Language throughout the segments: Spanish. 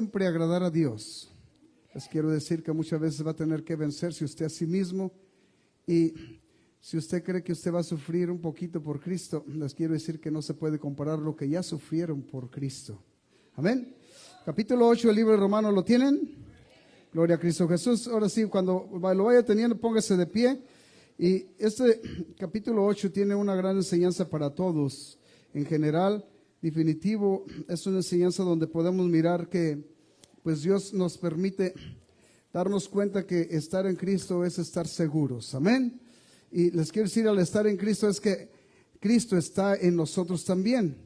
siempre agradar a Dios. Les quiero decir que muchas veces va a tener que vencerse usted a sí mismo, y si usted cree que usted va a sufrir un poquito por Cristo, les quiero decir que no se puede comparar lo que ya sufrieron por Cristo. Amén. Capítulo 8 del libro de Romanos, ¿lo tienen? Gloria a Cristo Jesús. Ahora sí, cuando lo vaya teniendo, póngase de pie. Y este capítulo 8 tiene una gran enseñanza para todos. En general, definitivo, es una enseñanza donde podemos mirar que pues Dios nos permite darnos cuenta que estar en Cristo es estar seguros. Amén. Y les quiero decir, al estar en Cristo es que Cristo está en nosotros también.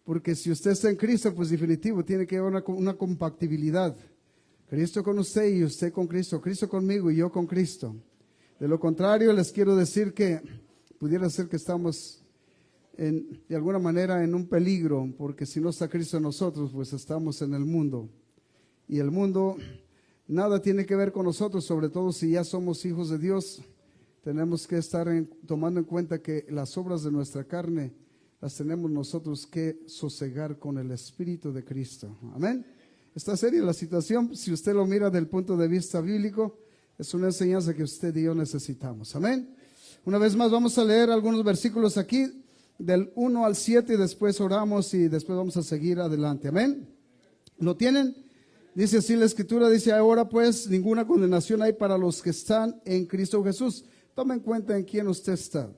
Porque si usted está en Cristo, pues definitivo, tiene que haber una compatibilidad. Cristo con usted y usted con Cristo, Cristo conmigo y yo con Cristo. De lo contrario, les quiero decir que pudiera ser que estamos de alguna manera en un peligro, porque si no está Cristo en nosotros, pues estamos en el mundo. Y el mundo nada tiene que ver con nosotros, sobre todo si ya somos hijos de Dios. Tenemos que estar tomando en cuenta que las obras de nuestra carne las tenemos nosotros que sosegar con el Espíritu de Cristo. Amén. Está seria la situación. Si usted lo mira desde el punto de vista bíblico, es una enseñanza que usted y yo necesitamos. Amén. Una vez más vamos a leer algunos versículos aquí, del 1 al 7, y después oramos y después vamos a seguir adelante. Amén. ¿Lo tienen? Dice así la Escritura, dice: ahora pues ninguna condenación hay para los que están en Cristo Jesús. Tome en cuenta en quién usted está.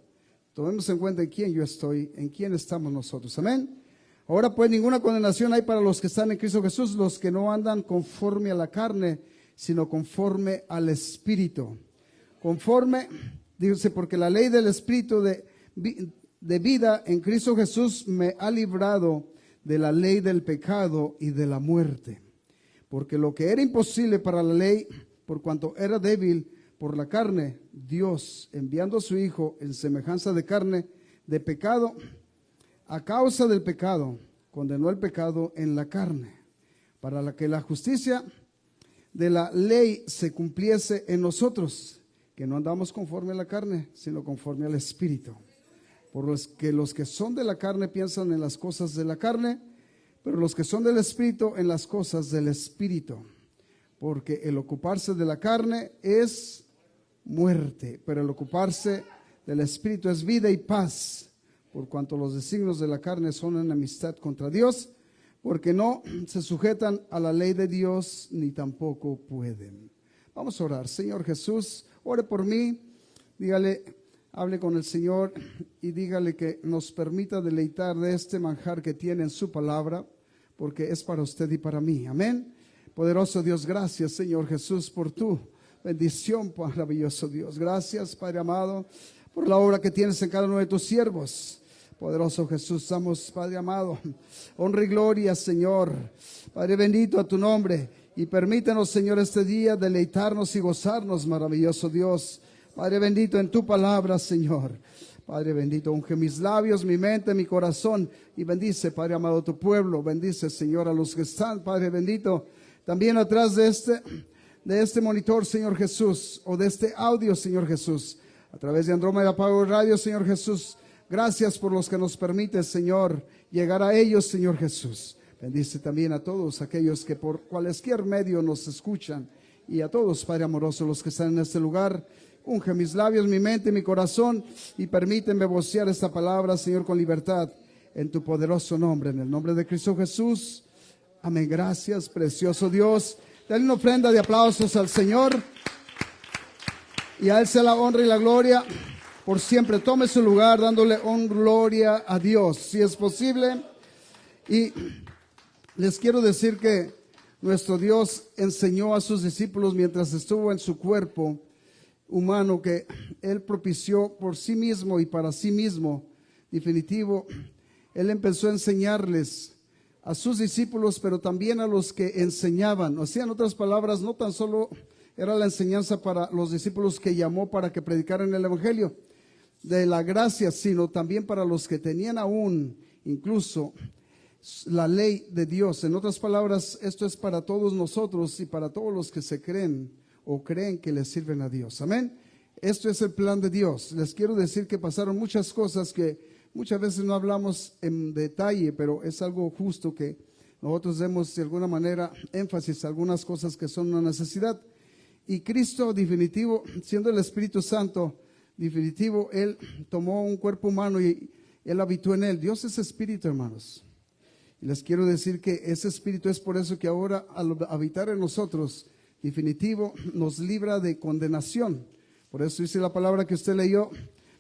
Tomemos en cuenta en quién yo estoy, en quién estamos nosotros. Amén. Ahora pues ninguna condenación hay para los que están en Cristo Jesús, los que no andan conforme a la carne, sino conforme al Espíritu. Conforme, dice, porque la ley del Espíritu de vida en Cristo Jesús me ha librado de la ley del pecado y de la muerte. Porque lo que era imposible para la ley, por cuanto era débil por la carne, Dios, enviando a su Hijo en semejanza de carne, de pecado, a causa del pecado, condenó el pecado en la carne, para que la justicia de la ley se cumpliese en nosotros, que no andamos conforme a la carne, sino conforme al Espíritu. Por los que son de la carne piensan en las cosas de la carne, pero los que son del Espíritu en las cosas del Espíritu. Porque el ocuparse de la carne es muerte, pero el ocuparse del Espíritu es vida y paz, por cuanto los designios de la carne son enemistad contra Dios, porque no se sujetan a la ley de Dios, ni tampoco pueden. Vamos a orar. Señor Jesús, ore por mí, dígale, hable con el Señor y dígale que nos permita deleitar de este manjar que tiene en su palabra, porque es para usted y para mí. Amén. Poderoso Dios, gracias, Señor Jesús, por tu bendición, maravilloso Dios. Gracias, Padre amado, por la obra que tienes en cada uno de tus siervos. Poderoso Jesús, damos, Padre amado, honra y gloria, Señor. Padre bendito a tu nombre, y permítenos, Señor, este día deleitarnos y gozarnos, maravilloso Dios. Padre bendito, en tu palabra, Señor. Padre bendito, unge mis labios, mi mente, mi corazón, y bendice, Padre amado, tu pueblo. Bendice, Señor, a los que están, Padre bendito, también atrás de este monitor, Señor Jesús, o de este audio, Señor Jesús, a través de Andrómeda Power Radio, Señor Jesús. Gracias por los que nos permites, Señor, llegar a ellos, Señor Jesús. Bendice también a todos aquellos que por cualquier medio nos escuchan, y a todos, Padre amoroso, los que están en este lugar. Unge mis labios, mi mente, mi corazón, y permíteme vocear esta palabra, Señor, con libertad, en tu poderoso nombre, en el nombre de Cristo Jesús. Amén. Gracias, precioso Dios. Denle una ofrenda de aplausos al Señor, y a Él sea la honra y la gloria por siempre. Tome su lugar dándole gloria a Dios, si es posible. Y les quiero decir que nuestro Dios enseñó a sus discípulos mientras estuvo en su cuerpo humano, que Él propició por sí mismo y para sí mismo. Definitivo, Él empezó a enseñarles a sus discípulos, pero también a los que enseñaban. O sea, en otras palabras, no tan solo era la enseñanza para los discípulos que llamó para que predicaran el Evangelio de la gracia, sino también para los que tenían aún incluso la ley de Dios. En otras palabras, esto es para todos nosotros y para todos los que se creen o creen que les sirven a Dios. Amén. Esto es el plan de Dios. Les quiero decir que pasaron muchas cosas que muchas veces no hablamos en detalle, pero es algo justo que nosotros demos de alguna manera énfasis a algunas cosas que son una necesidad. Y Cristo, definitivo, siendo el Espíritu Santo, definitivo, Él tomó un cuerpo humano y Él habitó en Él. Dios es Espíritu, hermanos. Y les quiero decir que ese Espíritu es por eso que ahora al habitar en nosotros, definitivo, nos libra de condenación. Por eso dice la palabra que usted leyó,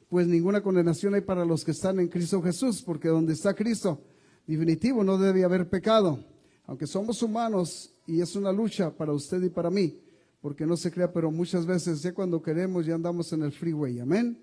pues ninguna condenación hay para los que están en Cristo Jesús, porque donde está Cristo, definitivo, no debe haber pecado. Aunque somos humanos y es una lucha para usted y para mí, porque no se crea, pero muchas veces ya cuando queremos ya andamos en el freeway, amén.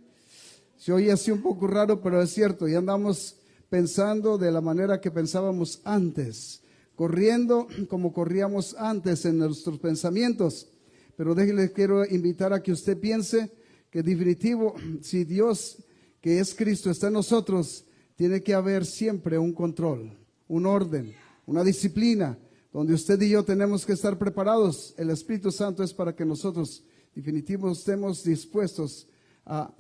Se oye así un poco raro, pero es cierto, ya andamos pensando de la manera que pensábamos antes, corriendo como corríamos antes en nuestros pensamientos. Pero déjele, quiero invitar a que usted piense que definitivo, si Dios, que es Cristo, está en nosotros, tiene que haber siempre un control, un orden, una disciplina, donde usted y yo tenemos que estar preparados. El Espíritu Santo es para que nosotros, definitivo, estemos dispuestos a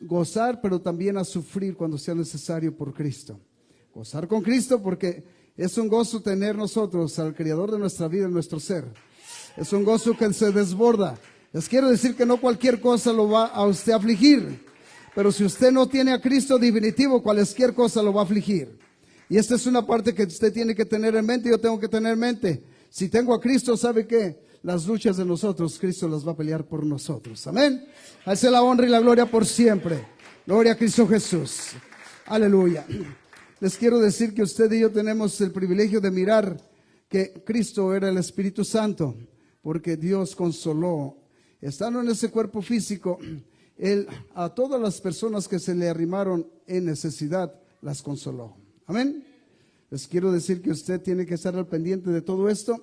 gozar, pero también a sufrir cuando sea necesario por Cristo. Gozar con Cristo porque es un gozo tener nosotros al Creador de nuestra vida en nuestro ser. Es un gozo que se desborda. Les quiero decir que no cualquier cosa lo va a usted afligir, pero si usted no tiene a Cristo definitivo, cualquier cosa lo va a afligir. Y esta es una parte que usted tiene que tener en mente, yo tengo que tener en mente. Si tengo a Cristo, ¿sabe qué? Las luchas de nosotros, Cristo las va a pelear por nosotros. Amén. A Él sea la honra y la gloria por siempre. Gloria a Cristo Jesús. Aleluya. Les quiero decir que usted y yo tenemos el privilegio de mirar que Cristo era el Espíritu Santo, porque Dios consoló, estando en ese cuerpo físico, Él a todas las personas que se le arrimaron en necesidad, las consoló. Amén. Les quiero decir que usted tiene que estar al pendiente de todo esto,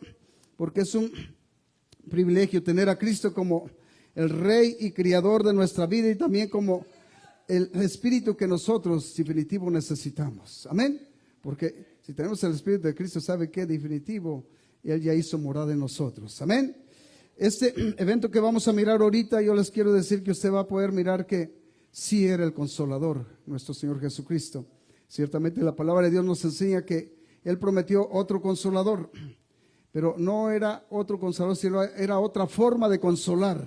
porque es un privilegio tener a Cristo como el Rey y Criador de nuestra vida y también como el Espíritu que nosotros definitivo necesitamos. Amén. Porque si tenemos el Espíritu de Cristo, ¿sabe qué? Definitivo, Él ya hizo morada en nosotros. Amén. Este evento que vamos a mirar ahorita, yo les quiero decir que usted va a poder mirar que sí era el Consolador, nuestro Señor Jesucristo. Ciertamente la palabra de Dios nos enseña que Él prometió otro Consolador, pero no era otro Consolador, sino era otra forma de consolar.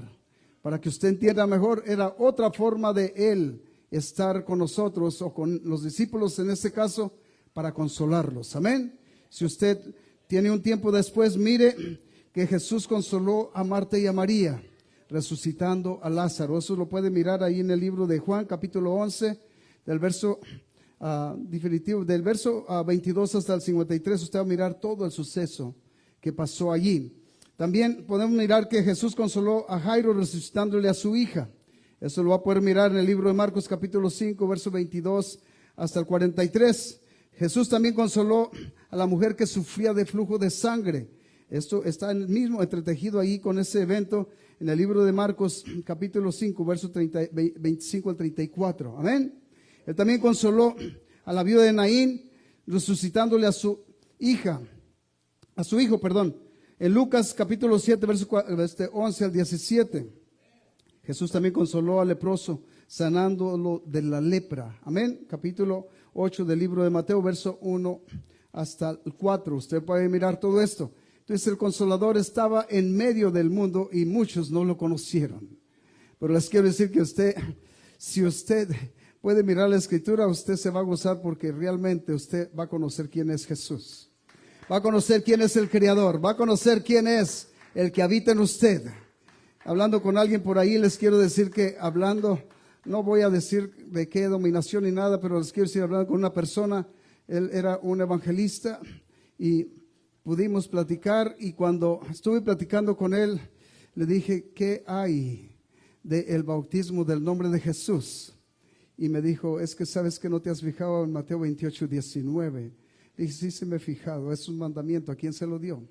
Para que usted entienda mejor, era otra forma de Él estar con nosotros o con los discípulos en este caso para consolarlos. Amén. Si usted tiene un tiempo después, mire que Jesús consoló a Marta y a María resucitando a Lázaro. Eso lo puede mirar ahí en el libro de Juan, capítulo 11, del verso definitivo, del verso 22 hasta el 53. Usted va a mirar todo el suceso que pasó allí. También podemos mirar que Jesús consoló a Jairo resucitándole a su hija. Eso lo va a poder mirar en el libro de Marcos capítulo 5, verso 22 hasta el 43. Jesús también consoló a la mujer que sufría de flujo de sangre. Esto está en el mismo entretejido ahí con ese evento en el libro de Marcos capítulo 5, verso 25 al 34. Amén. Él también consoló a la viuda de Naín resucitándole a su hijo, en Lucas capítulo 7, verso 11 al 17. Jesús también consoló al leproso, sanándolo de la lepra. Amén. Capítulo 8 del libro de Mateo, verso 1 hasta el 4. Usted puede mirar todo esto. Entonces el Consolador estaba en medio del mundo y muchos no lo conocieron. Pero les quiero decir que usted, si usted puede mirar la Escritura, usted se va a gozar porque realmente usted va a conocer quién es Jesús. Va a conocer quién es el Creador. Va a conocer quién es el que habita en usted. Hablando con alguien por ahí, les quiero decir que no voy a decir de qué dominación ni nada, pero les quiero decir, hablando con una persona, él era un evangelista y pudimos platicar, y cuando estuve platicando con él, le dije, ¿qué hay del bautismo del nombre de Jesús? Y me dijo, es que sabes que no te has fijado en Mateo 28, 19. Dije, sí, se me he fijado, es un mandamiento. ¿A quién se lo dio?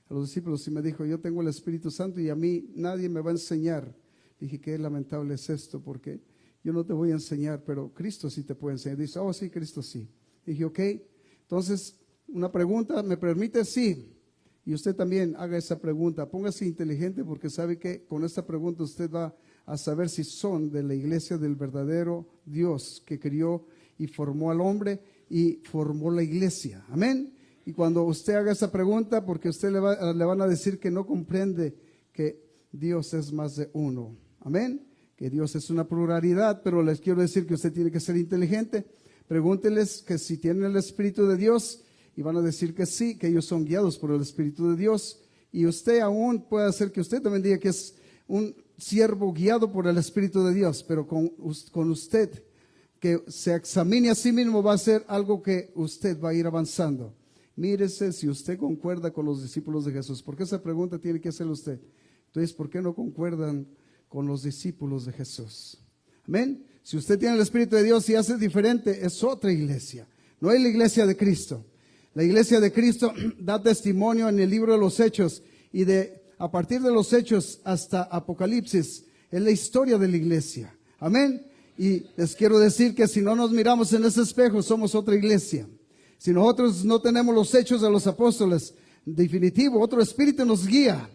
A los discípulos. Y me dijo, yo tengo el Espíritu Santo y a mí nadie me va a enseñar. Dije, qué lamentable es esto, porque yo no te voy a enseñar, pero Cristo sí te puede enseñar. Dice, oh sí, Cristo sí. Dije, ok, entonces una pregunta, ¿me permite? Sí. Y usted también haga esa pregunta, póngase inteligente, porque sabe que con esta pregunta usted va a saber si son de la iglesia del verdadero Dios que crió y formó al hombre y formó la iglesia. Amén. Y cuando usted haga esa pregunta, porque usted le van a decir que no comprende que Dios es más de uno. Amén. Que Dios es una pluralidad, pero les quiero decir que usted tiene que ser inteligente. Pregúnteles que si tienen el Espíritu de Dios y van a decir que sí, que ellos son guiados por el Espíritu de Dios. Y usted aún puede hacer que usted también diga que es un siervo guiado por el Espíritu de Dios, pero con usted que se examine a sí mismo va a ser algo que usted va a ir avanzando. Mírese si usted concuerda con los discípulos de Jesús, porque esa pregunta tiene que hacer usted. Entonces, ¿por qué no concuerdan con los discípulos de Jesús? Amén. Si usted tiene el Espíritu de Dios y hace diferente, es otra iglesia. No es la iglesia de Cristo. La iglesia de Cristo da testimonio en el libro de los Hechos y a partir de los Hechos hasta Apocalipsis es la historia de la iglesia. Amén. Y les quiero decir que si no nos miramos en ese espejo, somos otra iglesia. Si nosotros no tenemos los hechos de los apóstoles, definitivo, otro espíritu nos guía.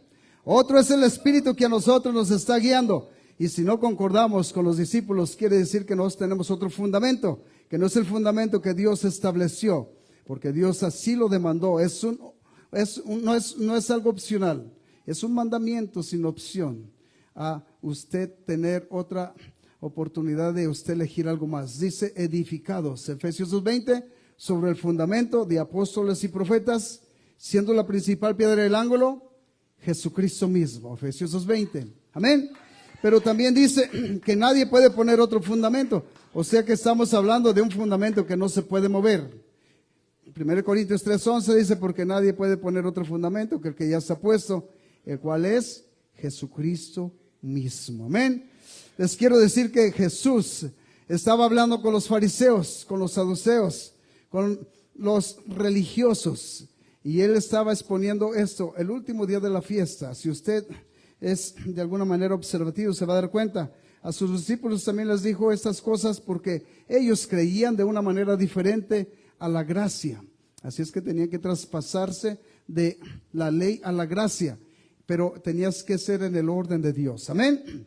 Otro es el espíritu que a nosotros nos está guiando. Y si no concordamos con los discípulos, quiere decir que nosotros tenemos otro fundamento, que no es el fundamento que Dios estableció, porque Dios así lo demandó. No es algo opcional, es un mandamiento sin opción a usted tener otra oportunidad de usted elegir algo más. Dice edificados, Efesios 2:20, sobre el fundamento de apóstoles y profetas, siendo la principal piedra del ángulo Jesucristo mismo, Efesios 2:20. Amén. Pero también dice que nadie puede poner otro fundamento. O sea que estamos hablando de un fundamento que no se puede mover. 1 Corintios 3:11 dice, porque nadie puede poner otro fundamento que el que ya está puesto, el cual es Jesucristo mismo. Amén. Les quiero decir que Jesús estaba hablando con los fariseos, con los saduceos, con los religiosos. Y él estaba exponiendo esto el último día de la fiesta. Si usted es de alguna manera observativo, se va a dar cuenta. A sus discípulos también les dijo estas cosas porque ellos creían de una manera diferente a la gracia. Así es que tenían que traspasarse de la ley a la gracia. Pero tenías que ser en el orden de Dios. Amén.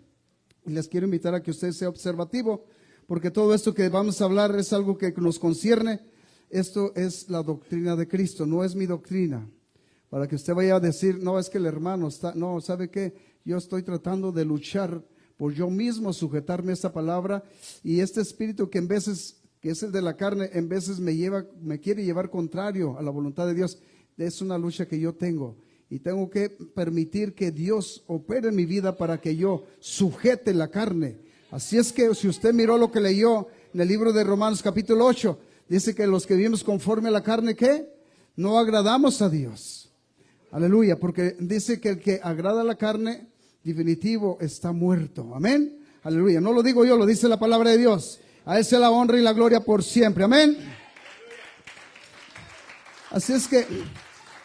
Y les quiero invitar a que usted sea observativo, porque todo esto que vamos a hablar es algo que nos concierne. Esto es la doctrina de Cristo, no es mi doctrina. Para que usted vaya a decir, no, es que el hermano está, no, ¿sabe qué? Yo estoy tratando de luchar por yo mismo sujetarme a esta palabra, y este espíritu que en veces, que es el de la carne, en veces me quiere llevar contrario a la voluntad de Dios. Es una lucha que yo tengo, y tengo que permitir que Dios opere en mi vida para que yo sujete la carne. Así es que si usted miró lo que leyó en el libro de Romanos capítulo 8, dice que los que vivimos conforme a la carne, ¿qué? No agradamos a Dios. Aleluya, porque dice que el que agrada a la carne, definitivo, está muerto. Amén. Aleluya, no lo digo yo, lo dice la palabra de Dios. A Él sea la honra y la gloria por siempre. Amén. Así es que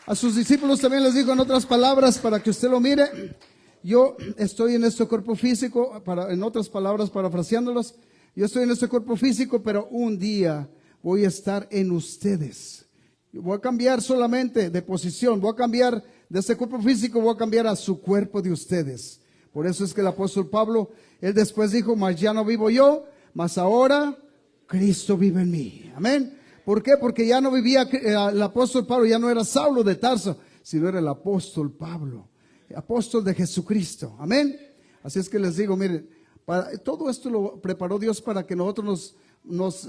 a sus discípulos también les digo en otras palabras para que usted lo mire. Yo estoy en este cuerpo físico, en otras palabras, parafraseándolos, yo estoy en este cuerpo físico, pero un día voy a estar en ustedes. Voy a cambiar solamente de posición, voy a cambiar de este cuerpo físico, voy a cambiar a su cuerpo de ustedes. Por eso es que el apóstol Pablo, él después dijo, mas ya no vivo yo, mas ahora Cristo vive en mí. Amén. ¿Por qué? Porque ya no vivía, el apóstol Pablo ya no era Saulo de Tarso, sino era el apóstol Pablo, apóstol de Jesucristo. Amén. Así es que les digo, miren, todo esto lo preparó Dios para que nosotros nos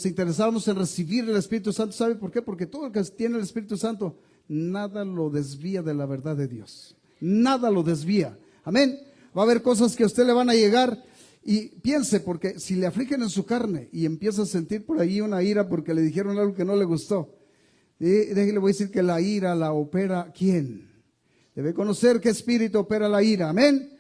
interesáramos en recibir el Espíritu Santo. ¿Sabe por qué? Porque todo el que tiene el Espíritu Santo, nada lo desvía de la verdad de Dios. Nada lo desvía. Amén. Va a haber cosas que a usted le van a llegar. Y piense, porque si le afligen en su carne y empieza a sentir por ahí una ira porque le dijeron algo que no le gustó, le voy a decir que la ira la opera ¿quién? Debe conocer qué espíritu opera la ira. Amén.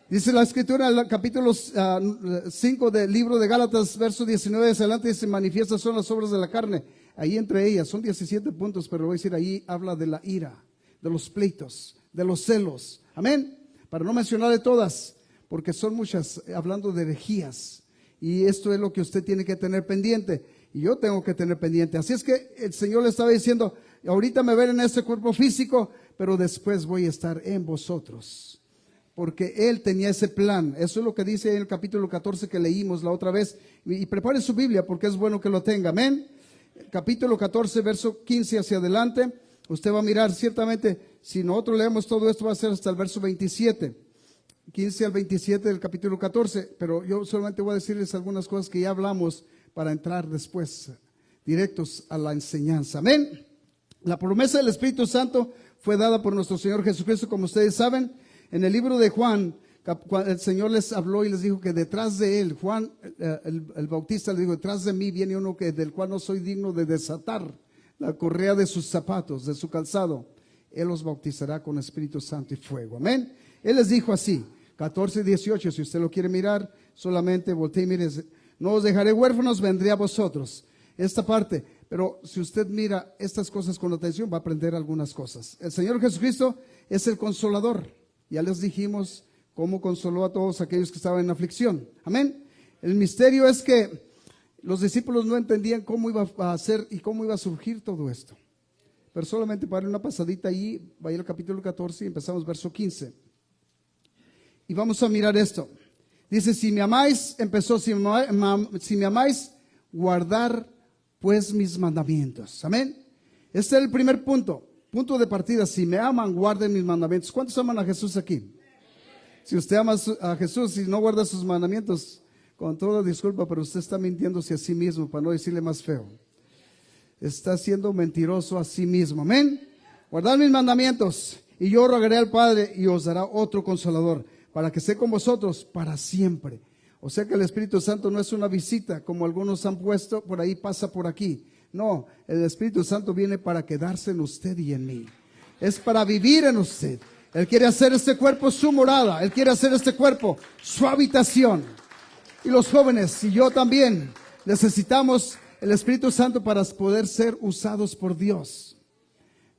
Dice la escritura en el capítulo 5 del libro de Gálatas, verso 19 hacia adelante, dice, manifiestas son las obras de la carne. Ahí entre ellas, son 17 puntos, pero voy a decir, ahí habla de la ira, de los pleitos, de los celos. Amén. Para no mencionarle todas, porque son muchas, hablando de herejías. Y esto es lo que usted tiene que tener pendiente. Y yo tengo que tener pendiente. Así es que el Señor le estaba diciendo, ahorita me ven en este cuerpo físico, pero después voy a estar en vosotros. Porque Él tenía ese plan. Eso es lo que dice en el capítulo 14 que leímos la otra vez. Y prepare su Biblia porque es bueno que lo tenga. Amén. capítulo 14, verso 15 hacia adelante. Usted va a mirar, ciertamente, si nosotros leemos todo esto, va a ser hasta el verso 27, 15 al 27 del capítulo 14, pero yo solamente voy a decirles algunas cosas que ya hablamos para entrar después, directos a la enseñanza. Amén. La promesa del Espíritu Santo fue dada por nuestro Señor Jesucristo, como ustedes saben. En el libro de Juan, el Señor les habló y les dijo que detrás de él, Juan el Bautista le dijo, detrás de mí viene uno del cual no soy digno de desatar la correa de sus zapatos, de su calzado. Él los bautizará con Espíritu Santo y fuego. Amén. Él les dijo así, 14 y 18, si usted lo quiere mirar, solamente voltee y mire, no os dejaré huérfanos, vendré a vosotros. Esta parte, pero si usted mira estas cosas con atención, va a aprender algunas cosas. El Señor Jesucristo es el consolador. Ya les dijimos cómo consoló a todos aquellos que estaban en aflicción. Amén. El misterio es que los discípulos no entendían cómo iba a hacer y cómo iba a surgir todo esto. Pero solamente para darle una pasadita ahí, vaya al capítulo 14 y empezamos verso 15. Y vamos a mirar esto. Dice, si me amáis, si me amáis, guardar pues mis mandamientos. Amén. Este es el primer punto de partida. Si me aman, guarden mis mandamientos. ¿Cuántos aman a Jesús aquí? Si usted ama a Jesús y no guarda sus mandamientos, con toda disculpa, pero usted está mintiéndose a sí mismo, para no decirle más feo. Está siendo mentiroso a sí mismo. Amén. Guardad mis mandamientos y yo rogaré al Padre y os dará otro consolador para que esté con vosotros para siempre. O sea que el Espíritu Santo no es una visita como algunos han puesto, por ahí pasa por aquí. No, el Espíritu Santo viene para quedarse en usted y en mí. Es para vivir en usted. Él quiere hacer este cuerpo su morada. Él quiere hacer este cuerpo su habitación. Y los jóvenes y yo también necesitamos el Espíritu Santo para poder ser usados por Dios.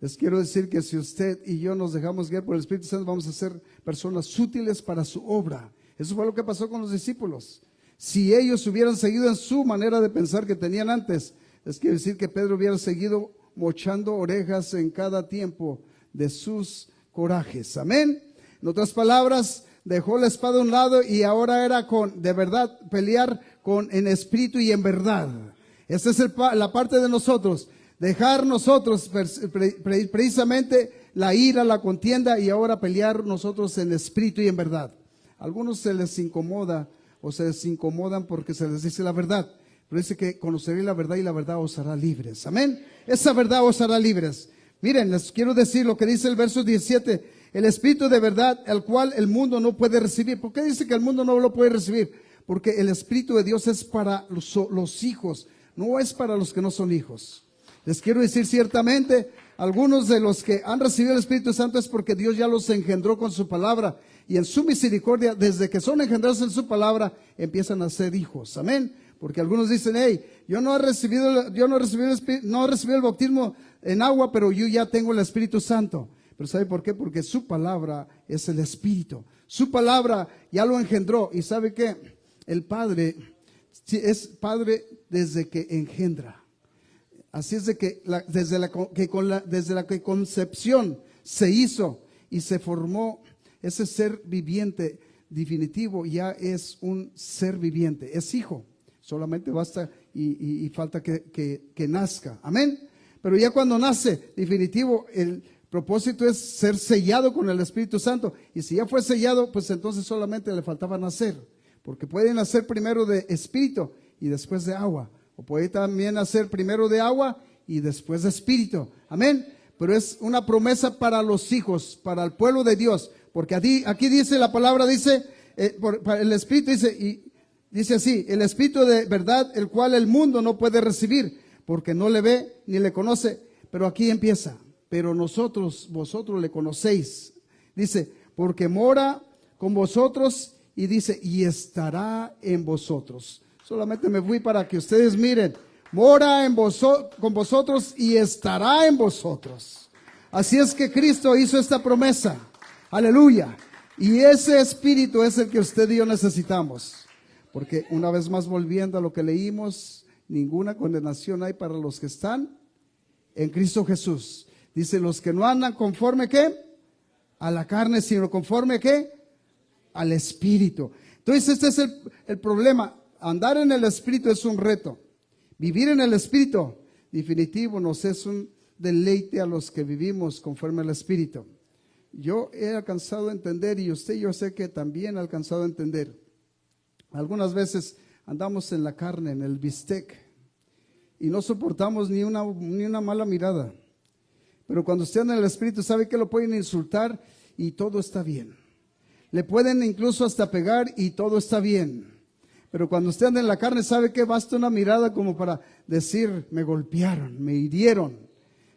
Les quiero decir que si usted y yo nos dejamos guiar por el Espíritu Santo, vamos a ser personas útiles para su obra. Eso fue lo que pasó con los discípulos. Si ellos hubieran seguido en su manera de pensar que tenían antes, les quiero decir que Pedro hubiera seguido mochando orejas en cada tiempo de sus corajes. Amén. En otras palabras, dejó la espada a un lado y ahora era de verdad pelear en espíritu y en verdad. Esta es la parte de nosotros. Dejar nosotros precisamente la ira, la contienda y ahora pelear nosotros en espíritu y en verdad. A algunos se les incomoda o se les incomodan porque se les dice la verdad. Pero dice que conoceréis la verdad y la verdad os hará libres. Amén. Esa verdad os hará libres. Miren, les quiero decir lo que dice el verso 17. El espíritu de verdad, el cual el mundo no puede recibir. ¿Por qué dice que el mundo no lo puede recibir? Porque el espíritu de Dios es para los hijos, no es para los que no son hijos. Les quiero decir ciertamente, algunos de los que han recibido el Espíritu Santo es porque Dios ya los engendró con su palabra. Y en su misericordia, desde que son engendrados en su palabra, empiezan a ser hijos. Amén. Porque algunos dicen, hey, yo no he recibido el bautismo en agua, pero yo ya tengo el Espíritu Santo. Pero ¿sabe por qué? Porque su palabra es el Espíritu. Su palabra ya lo engendró. Y ¿sabe qué? El Padre es Padre desde que engendra. Así es de que desde la concepción se hizo y se formó ese ser viviente definitivo, ya es un ser viviente, es hijo. Solamente basta y falta que nazca. Amén. Pero ya cuando nace, definitivo, el propósito es ser sellado con el Espíritu Santo. Y si ya fue sellado, pues entonces solamente le faltaba nacer. Porque puede nacer primero de espíritu y después de agua. O puede también nacer primero de agua y después de espíritu. Amén. Pero es una promesa para los hijos, para el pueblo de Dios. Porque aquí dice la palabra, dice, el Espíritu dice así, el Espíritu de verdad, el cual el mundo no puede recibir, porque no le ve ni le conoce. Pero aquí empieza, pero vosotros le conocéis. Dice, porque mora con vosotros y dice, y estará en vosotros. Solamente me fui para que ustedes miren, mora con vosotros y estará en vosotros. Así es que Cristo hizo esta promesa. Aleluya. Y ese Espíritu es el que usted y yo necesitamos. Porque una vez más, volviendo a lo que leímos, ninguna condenación hay para los que están en Cristo Jesús. Dice, los que no andan conforme, ¿qué? A la carne, sino conforme, ¿qué? Al Espíritu. Entonces este es el problema. Andar en el Espíritu es un reto. Vivir en el Espíritu definitivo nos es un deleite a los que vivimos conforme al Espíritu. Yo he alcanzado a entender, y usted yo sé que también ha alcanzado a entender. Algunas veces andamos en la carne, en el bistec, y no soportamos ni una mala mirada. Pero cuando usted anda en el Espíritu, sabe que lo pueden insultar y todo está bien. Le pueden incluso hasta pegar y todo está bien. Pero cuando usted anda en la carne, sabe que basta una mirada como para decir, me golpearon, me hirieron,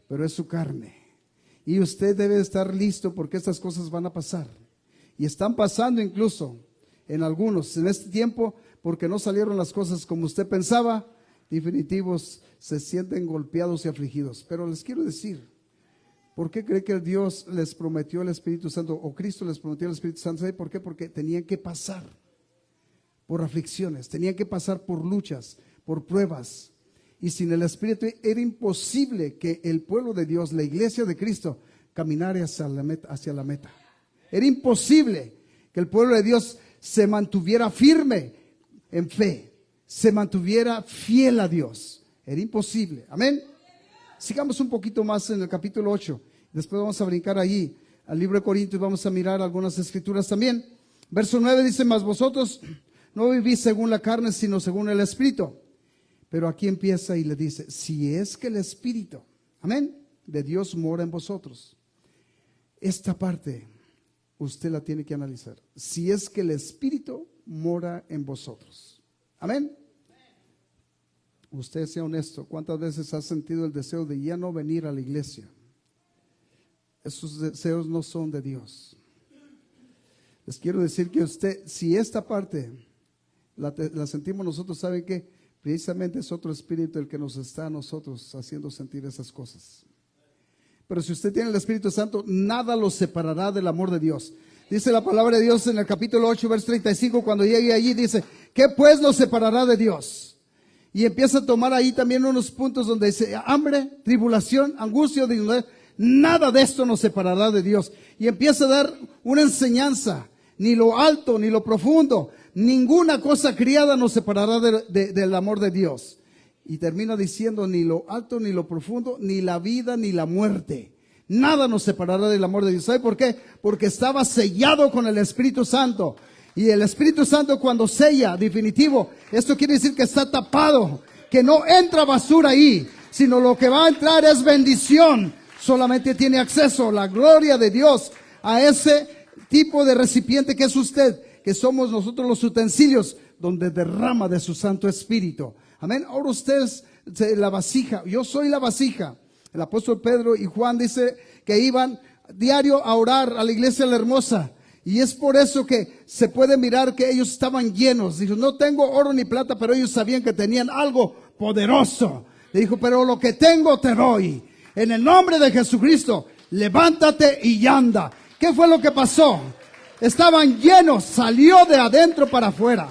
pero es su carne. Y usted debe estar listo porque estas cosas van a pasar. Y están pasando incluso en algunos en este tiempo, porque no salieron las cosas como usted pensaba. Definitivos se sienten golpeados y afligidos. Pero les quiero decir, ¿por qué cree que Dios les prometió el Espíritu Santo, o Cristo les prometió el Espíritu Santo? ¿Sabe por qué? Porque tenían que pasar por aflicciones, tenían que pasar por luchas, por pruebas. Y sin el Espíritu era imposible que el pueblo de Dios, la iglesia de Cristo, caminara hacia la meta. Era imposible que el pueblo de Dios se mantuviera firme en fe, se mantuviera fiel a Dios. Era imposible. Amén. Sigamos un poquito más en el capítulo 8. Después vamos a brincar allí al libro de Corintios. Vamos a mirar algunas escrituras también. Verso 9 dice, mas vosotros no vivís según la carne, sino según el Espíritu. Pero aquí empieza y le dice, si es que el Espíritu, amén, de Dios mora en vosotros. Esta parte usted la tiene que analizar. Si es que el Espíritu mora en vosotros. Amén. Usted sea honesto, ¿cuántas veces ha sentido el deseo de ya no venir a la iglesia? Esos deseos no son de Dios. Les quiero decir que usted, si esta parte la sentimos nosotros, ¿saben qué? Precisamente es otro espíritu el que nos está a nosotros haciendo sentir esas cosas. Pero si usted tiene el Espíritu Santo, nada lo separará del amor de Dios. Dice la palabra de Dios en el capítulo 8, verso 35, cuando llegue allí, dice, ¿qué pues nos separará de Dios? Y empieza a tomar ahí también unos puntos donde dice, hambre, tribulación, angustia, dignidad, nada de esto nos separará de Dios. Y empieza a dar una enseñanza, ni lo alto, ni lo profundo, ninguna cosa criada nos separará del amor de Dios. Y termina diciendo, ni lo alto, ni lo profundo, ni la vida, ni la muerte. Nada nos separará del amor de Dios. ¿Sabe por qué? Porque estaba sellado con el Espíritu Santo. Y el Espíritu Santo cuando sella, definitivo, esto quiere decir que está tapado, que no entra basura ahí, sino lo que va a entrar es bendición. Solamente tiene acceso la gloria de Dios a ese tipo de recipiente que es usted, que somos nosotros los utensilios donde derrama de su Santo Espíritu. Amén. Ahora usted es la vasija, yo soy la vasija. El apóstol Pedro y Juan dice que iban diario a orar a la iglesia La Hermosa. Y es por eso que se puede mirar que ellos estaban llenos. Dijo, no tengo oro ni plata, pero ellos sabían que tenían algo poderoso. Le dijo, pero lo que tengo te doy. En el nombre de Jesucristo, levántate y anda. ¿Qué fue lo que pasó? Estaban llenos, salió de adentro para afuera.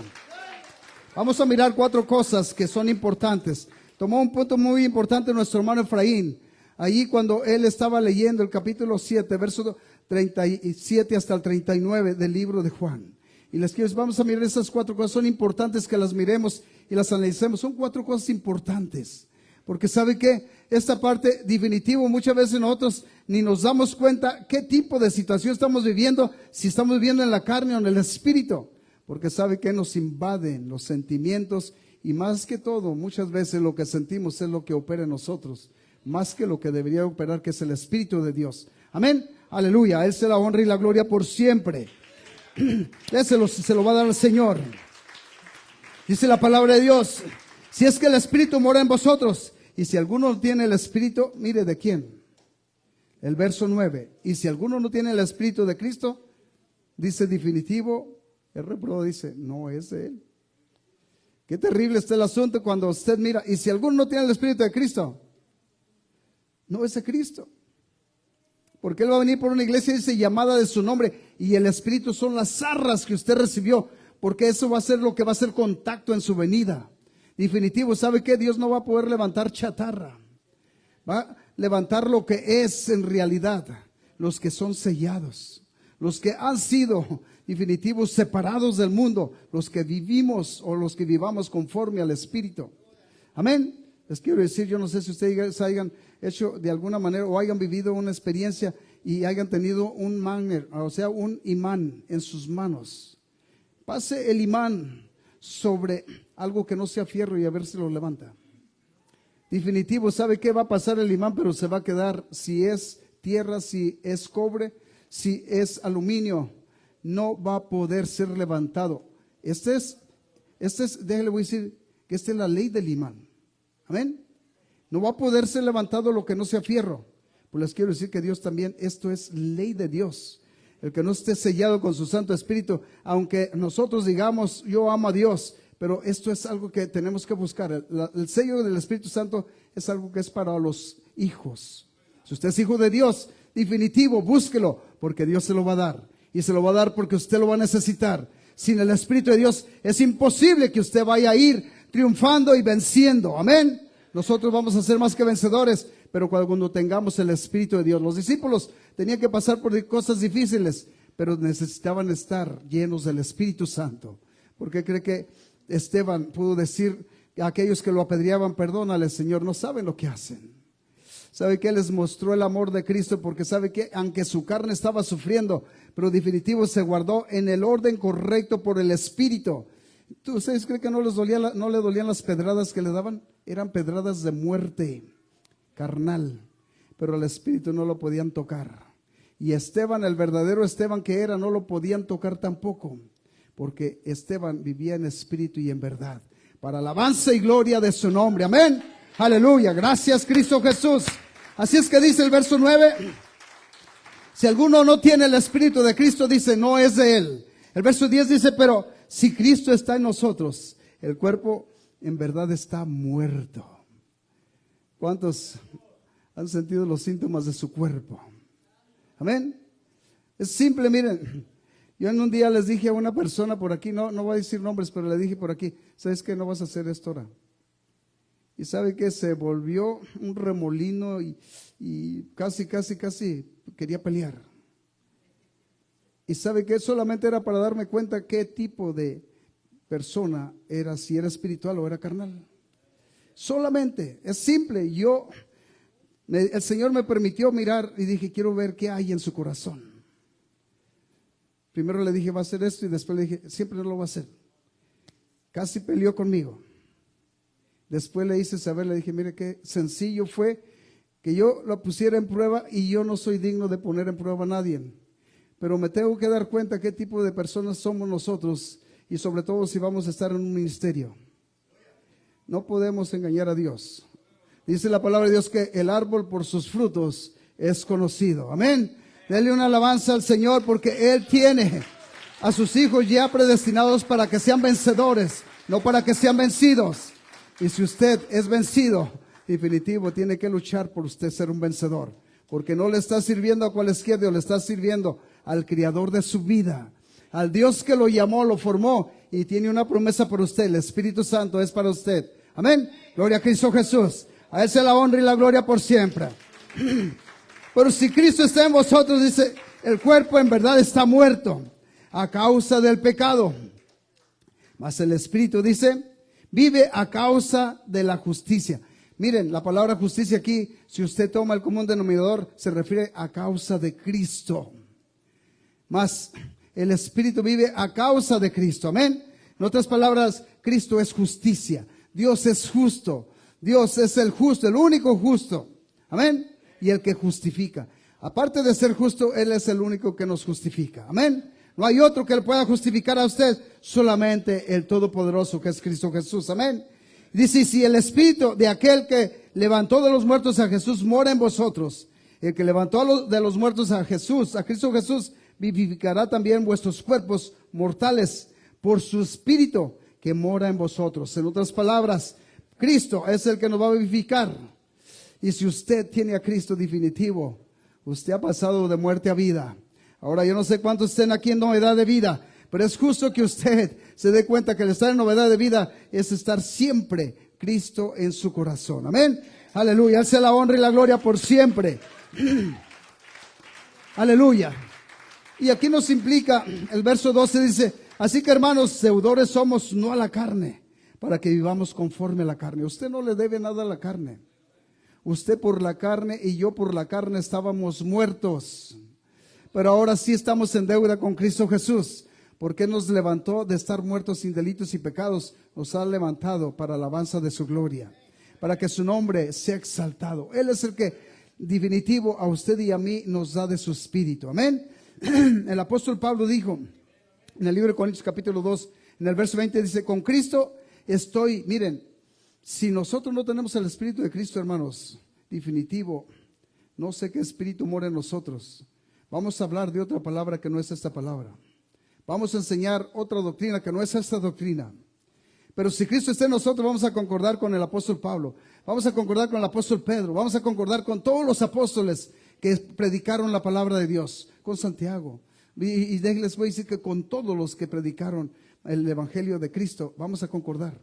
Vamos a mirar 4 cosas que son importantes. Tomó un punto muy importante nuestro hermano Efraín. Allí cuando él estaba leyendo el capítulo 7, verso 37 hasta el 39 del libro de Juan. Y les quiero, vamos a mirar esas 4 cosas. Son importantes que las miremos y las analicemos. Son 4 cosas importantes. Porque ¿sabe qué? Esta parte definitivo, muchas veces nosotros ni nos damos cuenta qué tipo de situación estamos viviendo, si estamos viviendo en la carne o en el espíritu. Porque ¿sabe qué? Nos invaden los sentimientos y más que todo, muchas veces lo que sentimos es lo que opera en nosotros, más que lo que debería operar, que es el Espíritu de Dios. Amén. Aleluya. A Él se la honra y la gloria por siempre. Se lo va a dar al Señor. Dice la palabra de Dios, si es que el Espíritu mora en vosotros, y si alguno no tiene el Espíritu, mire de quién. El verso 9. Y si alguno no tiene el Espíritu de Cristo, dice definitivo, el reprobado dice, no es de Él. Qué terrible está el asunto cuando usted mira, y si alguno no tiene el Espíritu de Cristo, no es de Cristo. Porque Él va a venir por una iglesia, dice, llamada de su nombre, y el Espíritu son las arras que usted recibió, porque eso va a ser lo que va a hacer contacto en su venida. Definitivo, ¿sabe qué? Dios no va a poder levantar chatarra. Va a levantar lo que es en realidad, los que son sellados, los que han sido definitivos separados del mundo, los que vivimos o los que vivamos conforme al Espíritu. Amén. Les quiero decir, yo no sé si ustedes hayan hecho de alguna manera o hayan vivido una experiencia y hayan tenido un magnet, o sea, un imán en sus manos. Pase el imán sobre algo que no sea fierro y a ver si lo levanta. Definitivo, ¿sabe qué va a pasar el imán? Pero se va a quedar, si es tierra, si es cobre, si es aluminio, no va a poder ser levantado. Déjale, voy a decir que esta es la ley del imán. Amén. No va a poder ser levantado lo que no sea fierro. Pues les quiero decir que Dios también, esto es ley de Dios. El que no esté sellado con su Santo Espíritu, aunque nosotros digamos, yo amo a Dios, pero esto es algo que tenemos que buscar. El sello del Espíritu Santo es algo que es para los hijos. Si usted es hijo de Dios, definitivo, búsquelo, porque Dios se lo va a dar. Y se lo va a dar porque usted lo va a necesitar. Sin el Espíritu de Dios es imposible que usted vaya a ir triunfando y venciendo. Amén. Nosotros vamos a ser más que vencedores, pero cuando tengamos el Espíritu de Dios. Los discípulos tenían que pasar por cosas difíciles, pero necesitaban estar llenos del Espíritu Santo. ¿Por qué cree que Esteban pudo decir a aquellos que lo apedreaban, perdónale, Señor, no saben lo que hacen? ¿Sabe qué? Les mostró el amor de Cristo, porque sabe que aunque su carne estaba sufriendo, pero definitivo se guardó en el orden correcto por el Espíritu. ¿Ustedes creen que no le dolían las pedradas que le daban? Eran pedradas de muerte carnal, pero al Espíritu no lo podían tocar. Y Esteban, el verdadero Esteban que era, no lo podían tocar tampoco, porque Esteban vivía en espíritu y en verdad, para alabanza y gloria de su nombre. Amén. Aleluya. Gracias, Cristo Jesús. Así es que dice el verso 9, si alguno no tiene el Espíritu de Cristo, dice, no es de él. El verso 10 dice, pero si Cristo está en nosotros, el cuerpo en verdad está muerto. ¿Cuántos han sentido los síntomas de su cuerpo? Amén. Es simple, miren. Yo en un día les dije a una persona por aquí, no voy a decir nombres, pero le dije por aquí, ¿sabes qué? No vas a hacer esto ahora. Y sabe que se volvió un remolino y casi quería pelear. Y sabe que solamente era para darme cuenta qué tipo de persona era, si era espiritual o era carnal. Solamente, es simple. El Señor me permitió mirar y dije, quiero ver qué hay en su corazón. Primero le dije, va a hacer esto, y después le dije, siempre no lo va a hacer. Casi peleó conmigo. Después le hice saber, le dije, mire qué sencillo fue que yo lo pusiera en prueba, y yo no soy digno de poner en prueba a nadie. Pero me tengo que dar cuenta qué tipo de personas somos nosotros, y sobre todo si vamos a estar en un ministerio. No podemos engañar a Dios. Dice la palabra de Dios que el árbol por sus frutos es conocido. Amén. Dele una alabanza al Señor, porque Él tiene a sus hijos ya predestinados para que sean vencedores, no para que sean vencidos. Y si usted es vencido, definitivo, tiene que luchar por usted ser un vencedor, porque no le está sirviendo a cualquier Dios, le está sirviendo al Creador de su vida, al Dios que lo llamó, lo formó y tiene una promesa para usted. El Espíritu Santo es para usted. Amén. Gloria a Cristo Jesús. A Él sea la honra y la gloria por siempre. Pero si Cristo está en vosotros, dice, el cuerpo en verdad está muerto a causa del pecado, mas el Espíritu, dice, vive a causa de la justicia. Miren, la palabra justicia aquí, si usted toma el común denominador, se refiere a causa de Cristo. Mas el Espíritu vive a causa de Cristo. Amén. En otras palabras, Cristo es justicia. Dios es justo. Dios es el justo, el único justo. Amén. Y el que justifica. Aparte de ser justo, Él es el único que nos justifica. Amén. No hay otro que le pueda justificar a usted, solamente el Todopoderoso, que es Cristo Jesús. Amén. Dice, si el Espíritu de aquel que levantó de los muertos a Jesús mora en vosotros, el que levantó de los muertos a Jesús, a Cristo Jesús, vivificará también vuestros cuerpos mortales por su Espíritu que mora en vosotros. En otras palabras, Cristo es el que nos va a vivificar. Y si usted tiene a Cristo definitivo, usted ha pasado de muerte a vida. Ahora yo no sé cuántos estén aquí en novedad de vida, pero es justo que usted se dé cuenta que el estar en novedad de vida es estar siempre Cristo en su corazón. Amén. Aleluya. Él sea la honra y la gloria por siempre. Aleluya. Y aquí nos implica, el verso 12 dice, así que hermanos, deudores somos no a la carne, para que vivamos conforme a la carne. Usted no le debe nada a la carne. Usted por la carne y yo por la carne estábamos muertos. Pero ahora sí estamos en deuda con Cristo Jesús, porque nos levantó de estar muertos sin delitos y pecados. Nos ha levantado para alabanza de su gloria, para que su nombre sea exaltado. Él es el que definitivo a usted y a mí nos da de su espíritu. Amén. El apóstol Pablo dijo en el libro de Corintios capítulo 2, en el verso 20 dice: con Cristo estoy. Miren, si nosotros no tenemos el espíritu de Cristo, hermanos, definitivo, no sé qué espíritu mora en nosotros. Vamos a hablar de otra palabra que no es esta palabra. Vamos a enseñar otra doctrina que no es esta doctrina. Pero si Cristo está en nosotros, vamos a concordar con el apóstol Pablo, vamos a concordar con el apóstol Pedro, vamos a concordar con todos los apóstoles que predicaron la palabra de Dios, con Santiago. Y les voy a decir que con todos los que predicaron el evangelio de Cristo, vamos a concordar.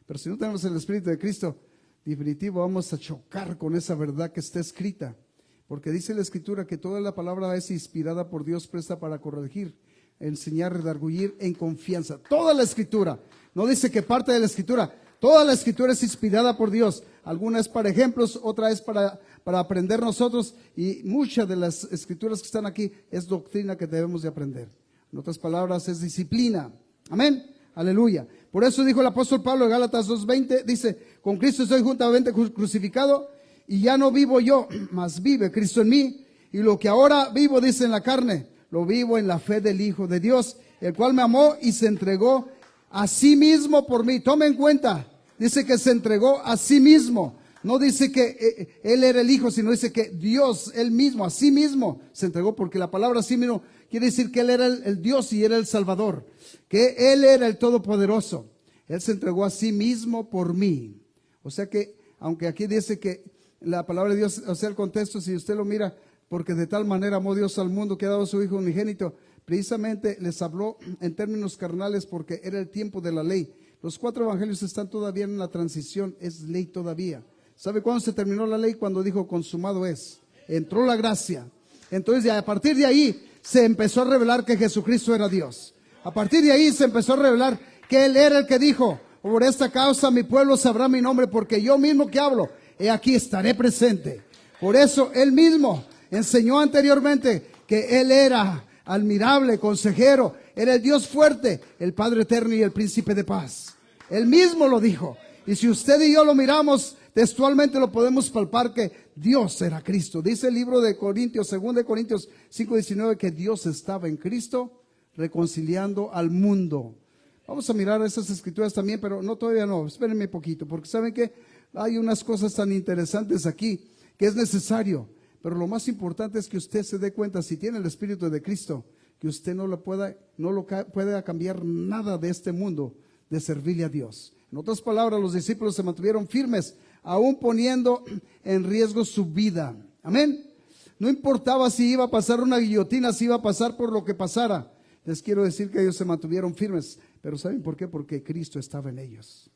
Pero si no tenemos el espíritu de Cristo, definitivo vamos a chocar con esa verdad que está escrita. Porque dice la escritura que toda la palabra es inspirada por Dios, presta para corregir, enseñar, redarguir en confianza. Toda la escritura. No dice que parte de la escritura. Toda la escritura es inspirada por Dios. Alguna es para ejemplos, otra es para aprender nosotros. Y muchas de las escrituras que están aquí es doctrina que debemos de aprender. En otras palabras, es disciplina. Amén. Aleluya. Por eso dijo el apóstol Pablo en Gálatas 2:20, dice: con Cristo estoy juntamente crucificado, y ya no vivo yo, mas vive Cristo en mí. Y lo que ahora vivo, dice, en la carne, lo vivo en la fe del Hijo de Dios, el cual me amó y se entregó a sí mismo por mí. Tome en cuenta, dice que se entregó a sí mismo. No dice que Él era el Hijo, sino dice que Dios, Él mismo, a sí mismo se entregó, porque la palabra sí mismo quiere decir que Él era el Dios y era el Salvador, que Él era el Todopoderoso. Él se entregó a sí mismo por mí. O sea que, aunque aquí dice que la palabra de Dios, o sea, el contexto, si usted lo mira, porque de tal manera amó Dios al mundo que ha dado a su Hijo unigénito, precisamente les habló en términos carnales porque era el tiempo de la ley. Los 4 evangelios están todavía en la transición, es ley todavía. ¿Sabe cuándo se terminó la ley? Cuando dijo consumado es. Entró la gracia. Entonces, a partir de ahí se empezó a revelar que Jesucristo era Dios. A partir de ahí se empezó a revelar que Él era el que dijo: por esta causa mi pueblo sabrá mi nombre, porque yo mismo que hablo, he aquí estaré presente. Por eso Él mismo enseñó anteriormente que Él era admirable, consejero, era el Dios fuerte, el Padre eterno y el príncipe de paz. Él mismo lo dijo. Y si usted y yo lo miramos textualmente, lo podemos palpar que Dios era Cristo. Dice el libro de Corintios, 2 Corintios 5:19, que Dios estaba en Cristo reconciliando al mundo. Vamos a mirar esas escrituras también, pero no, todavía no, espérenme un poquito, porque saben que hay unas cosas tan interesantes aquí que es necesario. Pero lo más importante es que usted se dé cuenta, si tiene el Espíritu de Cristo, que usted no lo pueda cambiar nada de este mundo de servirle a Dios. En otras palabras, los discípulos se mantuvieron firmes, aún poniendo en riesgo su vida. Amén. No importaba si iba a pasar una guillotina, si iba a pasar por lo que pasara. Les quiero decir que ellos se mantuvieron firmes. Pero ¿saben por qué? Porque Cristo estaba en ellos.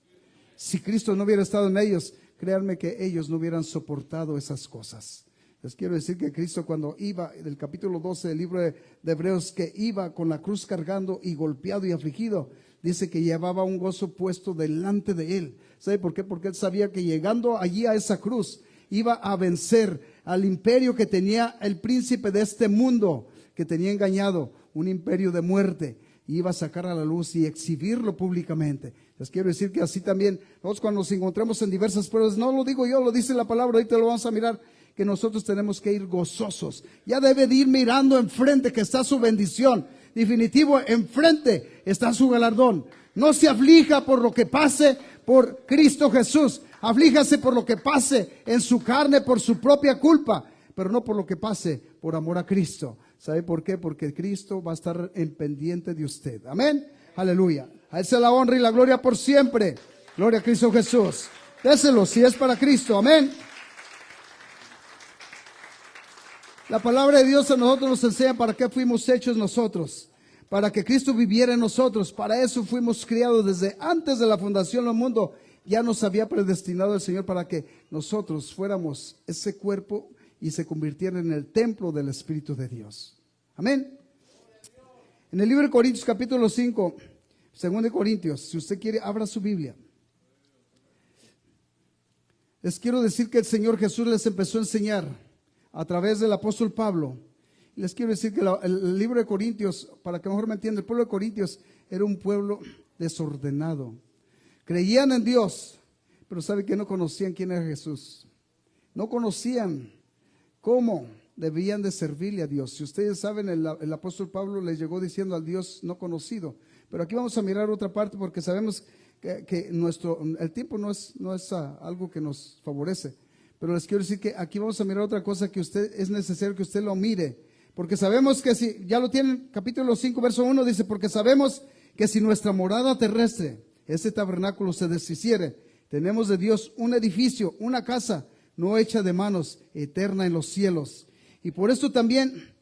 Si Cristo no hubiera estado en ellos, créanme que ellos no hubieran soportado esas cosas. Les quiero decir que Cristo, cuando iba, del capítulo 12 del libro de Hebreos, que iba con la cruz cargando y golpeado y afligido, dice que llevaba un gozo puesto delante de Él. ¿Sabe por qué? Porque Él sabía que llegando allí a esa cruz, iba a vencer al imperio que tenía el príncipe de este mundo, que tenía engañado, un imperio de muerte. Iba a sacar a la luz y exhibirlo públicamente. Les quiero decir que así también, nosotros cuando nos encontramos en diversas pruebas, no lo digo yo, lo dice la palabra, ahorita lo vamos a mirar, que nosotros tenemos que ir gozosos. Ya debe de ir mirando enfrente que está su bendición. Definitivo, enfrente está su galardón. No se aflija por lo que pase por Cristo Jesús. Aflíjase por lo que pase en su carne por su propia culpa, pero no por lo que pase por amor a Cristo. ¿Sabe por qué? Porque Cristo va a estar en pendiente de usted. Amén. Aleluya. A Él sea la honra y la gloria por siempre. Gloria a Cristo Jesús. Déselo si es para Cristo. Amén. La palabra de Dios a nosotros nos enseña para qué fuimos hechos nosotros. Para que Cristo viviera en nosotros. Para eso fuimos criados desde antes de la fundación del mundo. Ya nos había predestinado el Señor para que nosotros fuéramos ese cuerpo y se convirtiera en el templo del Espíritu de Dios. Amén. En el libro de Corintios capítulo 5, 2 de Corintios, si usted quiere, abra su Biblia. Les quiero decir que el Señor Jesús les empezó a enseñar a través del apóstol Pablo. Les quiero decir que el libro de Corintios, para que mejor me entiendan, el pueblo de Corintios era un pueblo desordenado. Creían en Dios, pero sabe que no conocían quién era Jesús. No conocían cómo debían de servirle a Dios. Si ustedes saben, el apóstol Pablo les llegó diciendo al Dios no conocido. Pero aquí vamos a mirar otra parte porque sabemos que el tiempo no es algo que nos favorece. Pero les quiero decir que aquí vamos a mirar otra cosa que es necesario que usted lo mire. Porque sabemos que si, ya lo tienen, capítulo 5, verso 1, dice, porque sabemos que si nuestra morada terrestre, ese tabernáculo se deshiciere, tenemos de Dios un edificio, una casa, no hecha de manos, eterna en los cielos. Y por esto también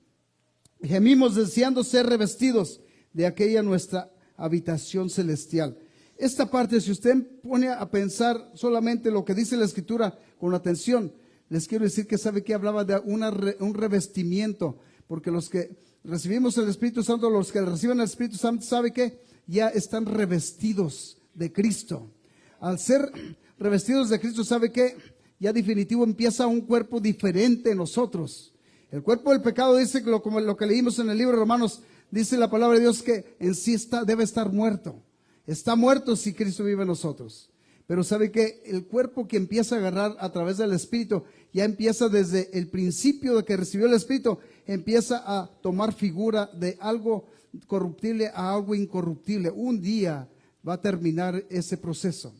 gemimos deseando ser revestidos de aquella nuestra habitación celestial. Esta parte, si usted pone a pensar solamente lo que dice la Escritura con atención, les quiero decir que sabe que hablaba de un revestimiento, porque los que recibimos el Espíritu Santo, los que reciben el Espíritu Santo, sabe que ya están revestidos de Cristo. Al ser revestidos de Cristo, sabe que ya definitivo empieza un cuerpo diferente en nosotros. El cuerpo del pecado dice, como lo que leímos en el libro de Romanos, dice la palabra de Dios que en sí debe estar muerto. Está muerto si Cristo vive en nosotros. Pero sabe que el cuerpo que empieza a agarrar a través del Espíritu, ya empieza desde el principio de que recibió el Espíritu, empieza a tomar figura de algo corruptible a algo incorruptible. Un día va a terminar ese proceso.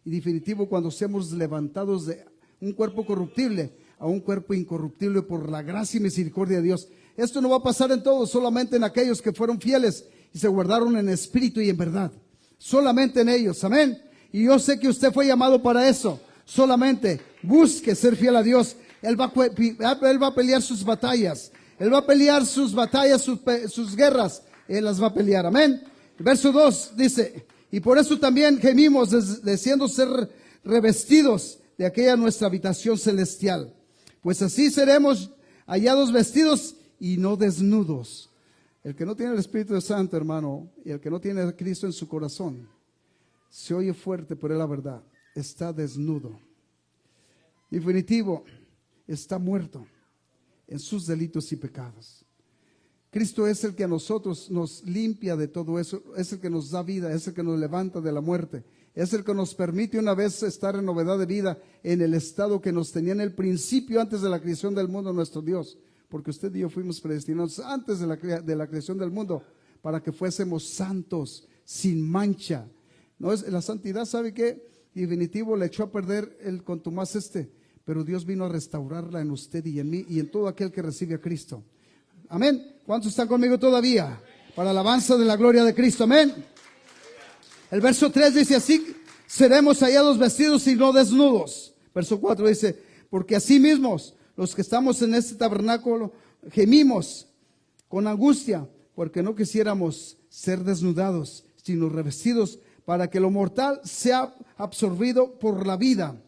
Y definitivo, cuando seamos levantados de un cuerpo corruptible a un cuerpo incorruptible por la gracia y misericordia de Dios. Esto no va a pasar en todos, solamente en aquellos que fueron fieles y se guardaron en espíritu y en verdad. Solamente en ellos, amén. Y yo sé que usted fue llamado para eso. Solamente busque ser fiel a Dios. Él va a pelear sus batallas. Él va a pelear sus batallas, sus guerras. Él las va a pelear, amén. Verso 2 dice, y por eso también gemimos deseando ser revestidos de aquella nuestra habitación celestial. Pues así seremos hallados vestidos y no desnudos. El que no tiene el Espíritu Santo, hermano, y el que no tiene a Cristo en su corazón, se oye fuerte, pero es la verdad, está desnudo. Definitivo, está muerto en sus delitos y pecados. Cristo es el que a nosotros nos limpia de todo eso, es el que nos da vida, es el que nos levanta de la muerte, es el que nos permite una vez estar en novedad de vida en el estado que nos tenía en el principio antes de la creación del mundo nuestro Dios. Porque usted y yo fuimos predestinados antes de la creación del mundo para que fuésemos santos, sin mancha. No es la santidad, ¿sabe qué? Definitivo le echó a perder el contumaz pero Dios vino a restaurarla en usted y en mí y en todo aquel que recibe a Cristo. Amén. ¿Cuántos están conmigo todavía? Para alabanza de la gloria de Cristo. Amén. El verso 3 dice, así seremos hallados vestidos y no desnudos. Verso 4 dice, porque así mismos los que estamos en este tabernáculo gemimos con angustia, porque no quisiéramos ser desnudados, sino revestidos, para que lo mortal sea absorbido por la vida.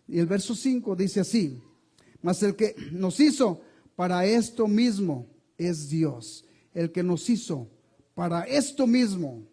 Y el verso 5 dice así, mas el que nos hizo para esto mismo es Dios. El que nos hizo para esto mismo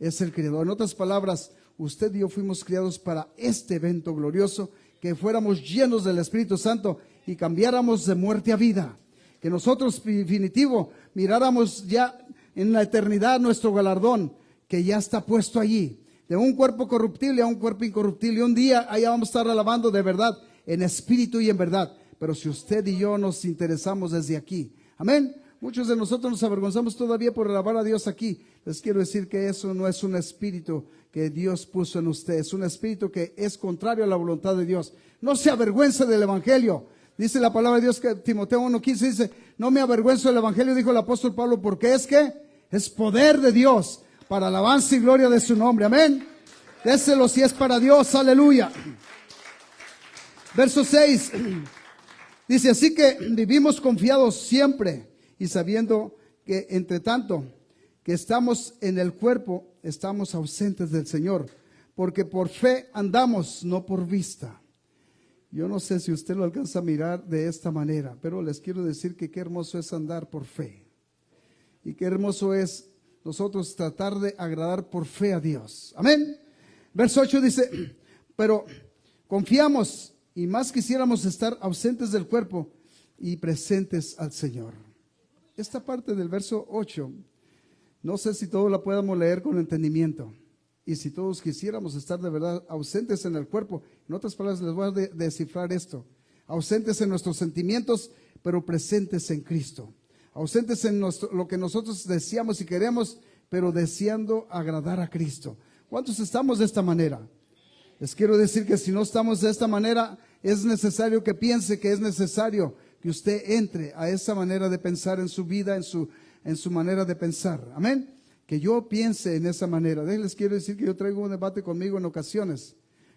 es el Creador. En otras palabras, usted y yo fuimos creados para este evento glorioso, que fuéramos llenos del Espíritu Santo y cambiáramos de muerte a vida. Que nosotros, definitivo, miráramos ya en la eternidad nuestro galardón, que ya está puesto allí. De un cuerpo corruptible a un cuerpo incorruptible. Y un día allá vamos a estar alabando de verdad, en espíritu y en verdad. Pero si usted y yo nos interesamos desde aquí, amén. Muchos de nosotros nos avergonzamos todavía por alabar a Dios aquí. Les quiero decir que eso no es un espíritu que Dios puso en usted. Es un espíritu que es contrario a la voluntad de Dios. No se avergüence del evangelio. Dice la palabra de Dios que Timoteo 1:15 dice, no me avergüenzo del evangelio, dijo el apóstol Pablo, porque es poder de Dios para alabanza y gloria de su nombre. Amén. Déselo si es para Dios. Aleluya. Verso 6 dice, así que vivimos confiados siempre y sabiendo que entre tanto que estamos en el cuerpo, estamos ausentes del Señor, porque por fe andamos, no por vista. Yo no sé si usted lo alcanza a mirar de esta manera, pero les quiero decir que qué hermoso es andar por fe. Y qué hermoso es nosotros tratar de agradar por fe a Dios. Amén. Verso 8 dice, pero confiamos y más quisiéramos estar ausentes del cuerpo y presentes al Señor. Esta parte del verso 8, no sé si todos la podamos leer con entendimiento. Y si todos quisiéramos estar de verdad ausentes en el cuerpo, en otras palabras les voy a descifrar esto: ausentes en nuestros sentimientos, pero presentes en Cristo. Ausentes en lo que nosotros deseamos y queremos, pero deseando agradar a Cristo. ¿Cuántos estamos de esta manera? Les quiero decir que si no estamos de esta manera, es necesario que piense que es necesario que usted entre a esa manera de pensar en su vida, en su manera de pensar. Amén. Que yo piense en esa manera. Les quiero decir que yo traigo un debate conmigo en ocasiones,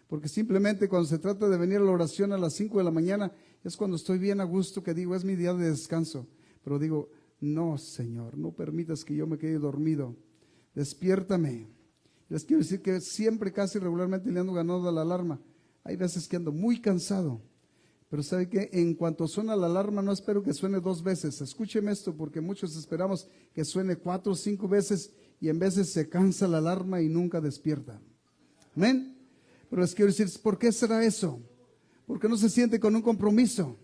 porque simplemente cuando se trata de venir a la oración a las 5 de la mañana, es cuando estoy bien a gusto, que digo, es mi día de descanso. Pero digo, no, Señor, no permitas que yo me quede dormido. Despiértame. Les quiero decir que siempre, casi regularmente, le ando ganando a la alarma. Hay veces que ando muy cansado. Pero ¿sabe qué? En cuanto suena la alarma, no espero que suene 2 veces. Escúcheme esto, porque muchos esperamos que suene 4 o 5 veces y en veces se cansa la alarma y nunca despierta. Amén. Pero les quiero decir, ¿por qué será eso? Porque no se siente con un compromiso.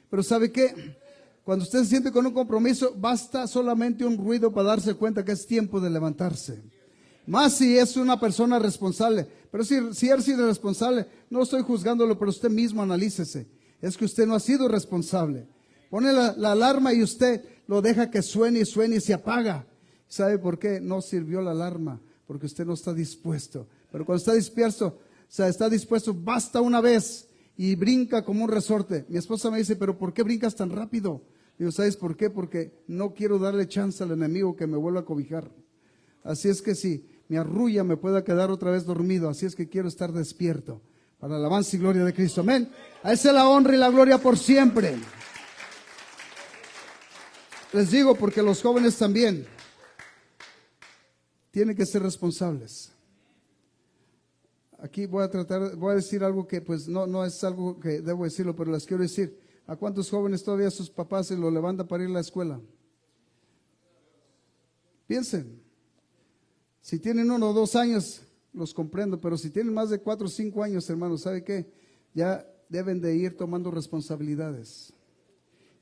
Pero ¿sabe qué? Cuando usted se siente con un compromiso, basta solamente un ruido para darse cuenta que es tiempo de levantarse. Más si es una persona responsable. Pero si eres irresponsable, no estoy juzgándolo, pero usted mismo analícese. Es que usted no ha sido responsable. Pone la alarma y usted lo deja que suene y suene y se apaga. ¿Sabe por qué? No sirvió la alarma, porque usted no está dispuesto. Pero cuando está dispuesto, basta una vez y brinca como un resorte. Mi esposa me dice, ¿pero por qué brincas tan rápido? Digo, ¿sabes por qué? Porque no quiero darle chance al enemigo que me vuelva a cobijar. Así es que si me arrulla, me pueda quedar otra vez dormido. Así es que quiero estar despierto para la alabanza y gloria de Cristo. Amén. A Él sea la honra y la gloria por siempre. Les digo porque los jóvenes también tienen que ser responsables. Aquí voy a decir algo que pues no es algo que debo decirlo, pero les quiero decir. ¿A cuántos jóvenes todavía sus papás se lo levantan para ir a la escuela? Piensen. Si tienen 1 o 2 años, los comprendo, pero si tienen más de 4 o 5 años, hermanos, ¿sabe qué? Ya deben de ir tomando responsabilidades.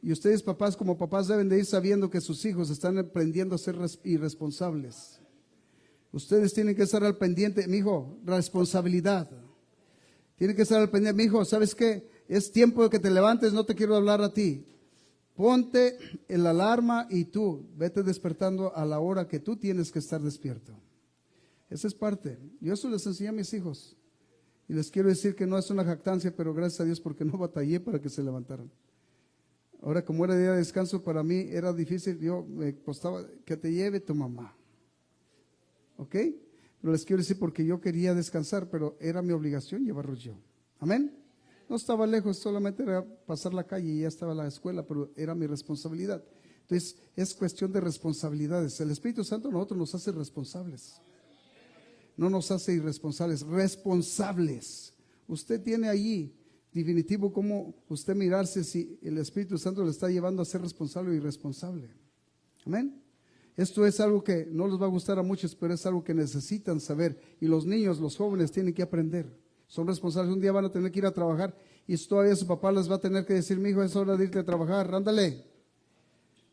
Y ustedes, papás, como papás, deben de ir sabiendo que sus hijos están aprendiendo a ser irresponsables. Ustedes tienen que estar al pendiente, mi hijo, responsabilidad. Tienen que estar al pendiente, mi hijo, ¿sabes qué? Es tiempo de que te levantes, no te quiero hablar a ti. Ponte el alarma y tú vete despertando a la hora que tú tienes que estar despierto. Esa es parte. Yo eso les enseñé a mis hijos. Y les quiero decir que no es una jactancia, pero gracias a Dios porque no batallé para que se levantaran. Ahora, como era día de descanso, para mí era difícil. Yo me costaba que te lleve tu mamá. ¿Ok? Pero les quiero decir porque yo quería descansar, pero era mi obligación llevarlos yo. Amén. No estaba lejos, solamente era pasar la calle y ya estaba la escuela, pero era mi responsabilidad. Entonces, es cuestión de responsabilidades. El Espíritu Santo a nosotros nos hace responsables. No nos hace irresponsables, responsables. Usted tiene allí, definitivo, cómo usted mirarse si el Espíritu Santo le está llevando a ser responsable o irresponsable. Amén. Esto es algo que no les va a gustar a muchos, pero es algo que necesitan saber. Y los niños, los jóvenes tienen que aprender. Son responsables, un día van a tener que ir a trabajar y todavía su papá les va a tener que decir, mi hijo, es hora de irte a trabajar, ándale.